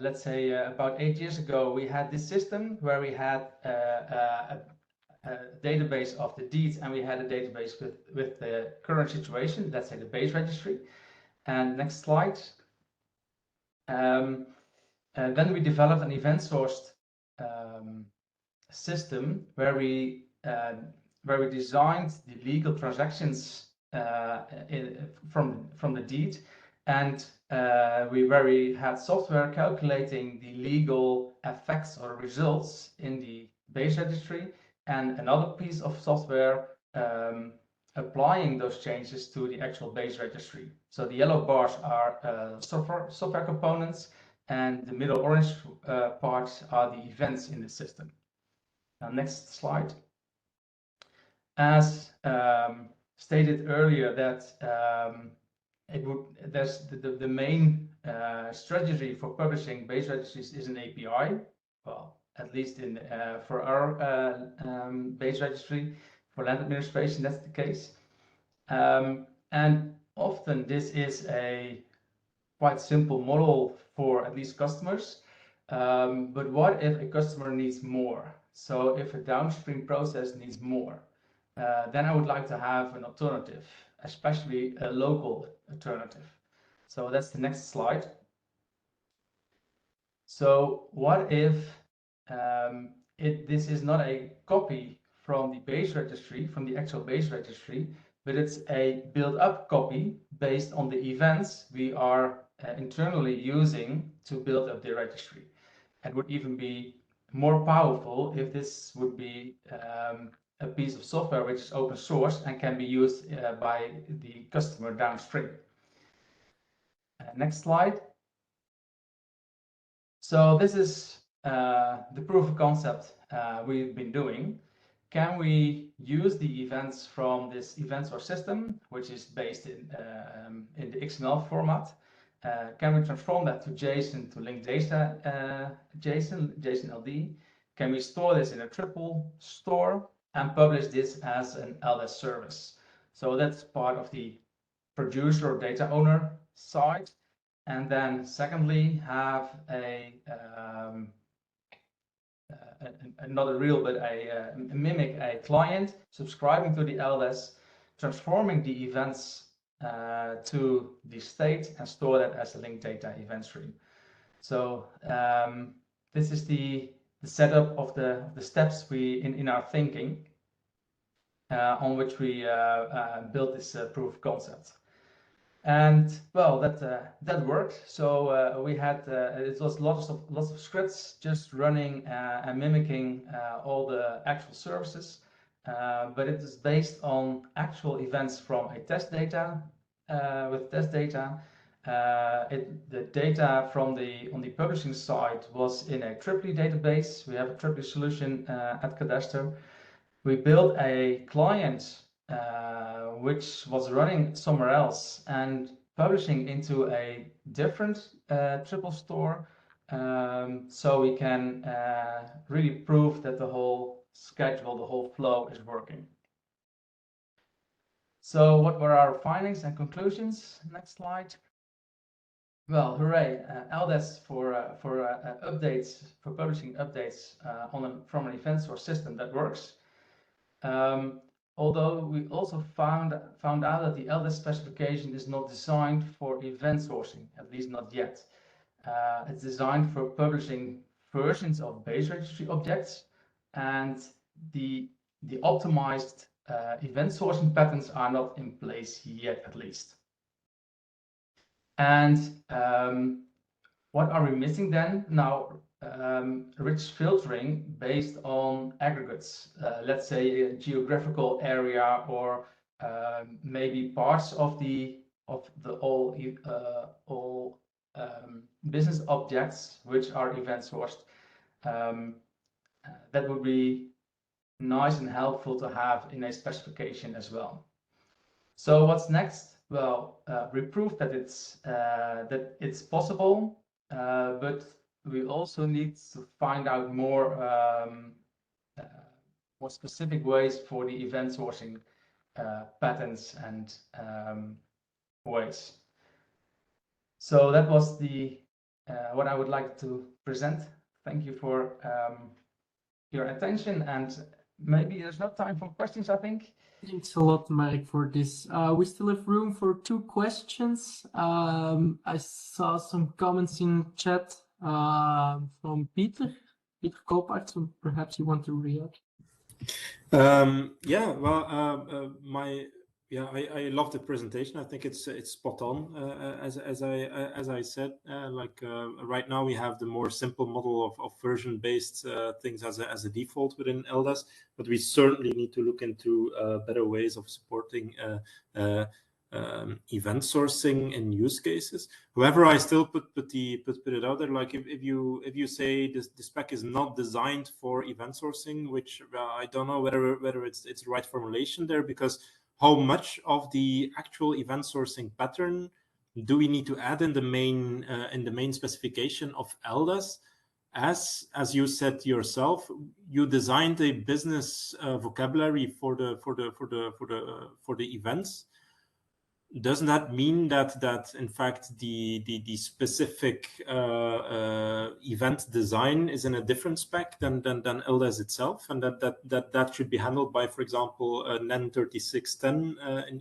let's say about 8 years ago, we had this system where we had a database of the deeds, and we had a database with the current situation, let's say the base registry. And next slide. And then we developed an event-sourced system where we designed the legal transactions from the deed, and where we had software calculating the legal effects or results in the base registry, and another piece of software applying those changes to the actual base registry. So the yellow bars are software components, and the middle orange parts are the events in the system. Now, next slide. As stated earlier, that there's the main strategy for publishing base registries is an API. Well, at least for our base registry, for land administration, that's the case. And often this is a quite simple model for at least customers. But what if a customer needs more? So if a downstream process needs more, then I would like to have an alternative, especially a local alternative. So that's the next slide. So what if this is not a copy from the base registry, from the actual base registry, but it's a built-up copy based on the events we are internally using to build up the registry. It would even be more powerful if this would be a piece of software which is open source and can be used by the customer downstream. Next slide. So this is the proof of concept we've been doing. Can we use the events from this event-source system, which is based in the XML format? Can we transform that to JSON, to linked data JSON LD? Can we store this in a triple store and publish this as an LDES service? So that's part of the producer or data owner side. And then secondly, have not a real, but mimic a client subscribing to the LDES, transforming the events to the state and store that as a linked data event stream. So this is the setup of the steps we in our thinking on which we built this proof of concept. And well, that worked. So we had it was lots of scripts just running and mimicking all the actual services, but it is based on actual events from a test data with test data. The data from on the publishing side was in a triply database. We have a triply solution at Cadastre. We built a client which was running somewhere else and publishing into a different triple store, so we can really prove that the whole schedule, the whole flow is working. So what were our findings and conclusions? Next slide. Well, hooray! LDES for updates, for publishing updates from an event source system that works. Although we also found out that the LDES specification is not designed for event sourcing, at least not yet. It's designed for publishing versions of base registry objects, and the optimized event sourcing patterns are not in place yet, at least. And what are we missing then? Now, rich filtering based on aggregates, let's say a geographical area, or maybe parts of the all business objects which are event sourced. That would be nice and helpful to have in a specification as well. So what's next? Well, we proved that it's possible, but we also need to find out more specific ways for the event sourcing patterns and ways. So that was what I would like to present. Thank you for your attention, and maybe there's no time for questions, I think. Thanks a lot, Mark, for this. We still have room for 2 questions. I saw some comments in chat from Peter Koopart, so perhaps you want to react. Yeah, well, I love the presentation. I think it's spot on. As I said, right now we have the more simple model of version-based things as a default within LDES, but we certainly need to look into better ways of supporting event sourcing in use cases. However, I still put it out there. Like if you say the spec is not designed for event sourcing, which I don't know whether it's the right formulation there, because how much of the actual event sourcing pattern do we need to add in the main specification of LDES? As you said yourself, you designed a business vocabulary for the events. Doesn't that mean that in fact the specific event design is in a different spec than LDES itself, and that should be handled by, for example, NEN 3610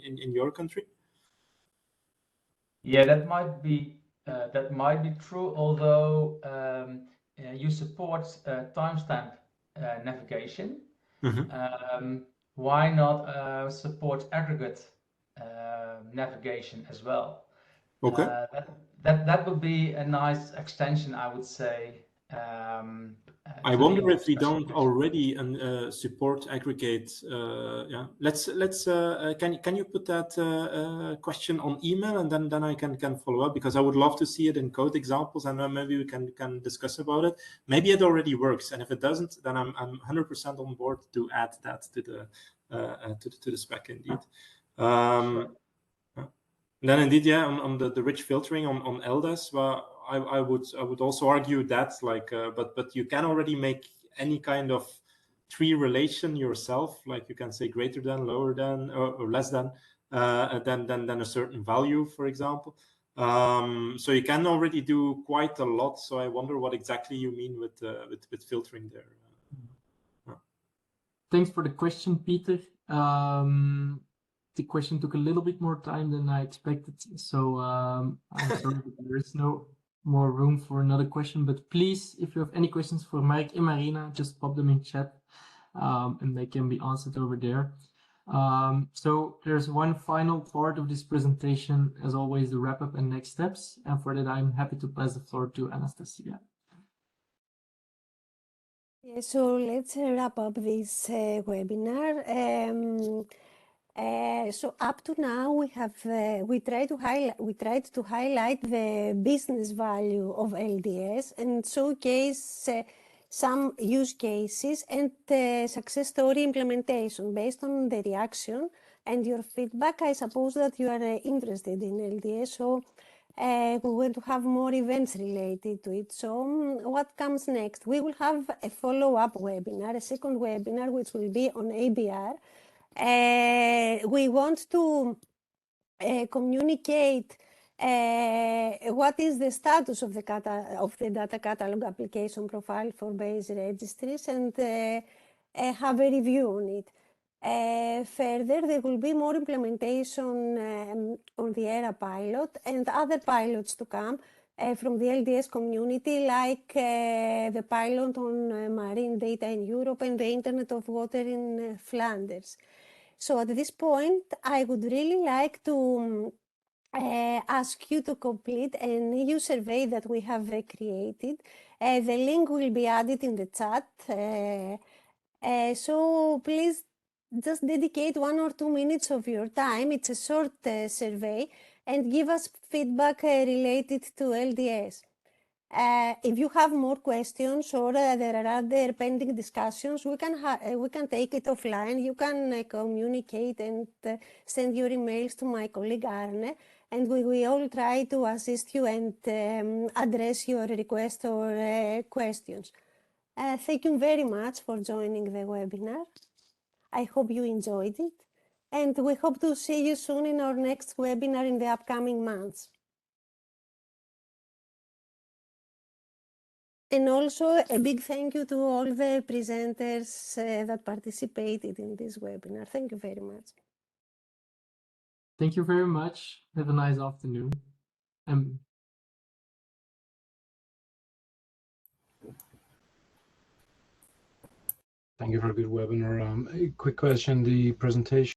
in your country? Yeah, that might be true. Although you support timestamp navigation, why not support aggregate navigation as well? Okay. That would be a nice extension, I would say. I wonder if we don't already support aggregate. Yeah, can you put that question on email, and then I can follow up, because I would love to see it in code examples, and then maybe we can discuss about it. Maybe it already works, and if it doesn't, then I'm 100% on board to add that to the spec indeed. Sure. Then indeed, yeah, on the rich filtering on LDES, well, I would also argue that, like, but you can already make any kind of tree relation yourself. Like you can say greater than, lower than, or less than a certain value, for example. So you can already do quite a lot. So I wonder what exactly you mean with filtering there. Thanks for the question, Peter. The question took a little bit more time than I expected, so I'm sorry that there is no more room for another question, but please, if you have any questions for Mike and Marina, just pop them in chat and they can be answered over there. So there's one final part of this presentation, as always, the wrap up and next steps. And for that, I'm happy to pass the floor to Anastasia. Yeah, so let's wrap up this webinar. So up to now, we tried to highlight the business value of LDES and showcase some use cases and success story implementation based on the reaction and your feedback. I suppose that you are interested in LDES, so we want to have more events related to it. So what comes next? We will have a follow-up webinar, a second webinar, which will be on ABR. We want to communicate what is the status of the data catalog application profile for base registries and have a review on it. Further, there will be more implementation on the ERA pilot and other pilots to come from the LDES community, like the pilot on marine data in Europe and the Internet of Water in Flanders. So at this point, I would really like to ask you to complete an EU survey that we have created. The link will be added in the chat. So please just dedicate 1 or 2 minutes of your time. It's a short survey and give us feedback related to LDES. If you have more questions or there are other pending discussions, we can take it offline. You can communicate and send your emails to my colleague Arne, and we will all try to assist you and address your requests or questions. Thank you very much for joining the webinar. I hope you enjoyed it, and we hope to see you soon in our next webinar in the upcoming months. And also a big thank you to all the presenters that participated in this webinar. Thank you very much. Thank you very much. Have a nice afternoon. Thank you for a good webinar. A quick question, the presentation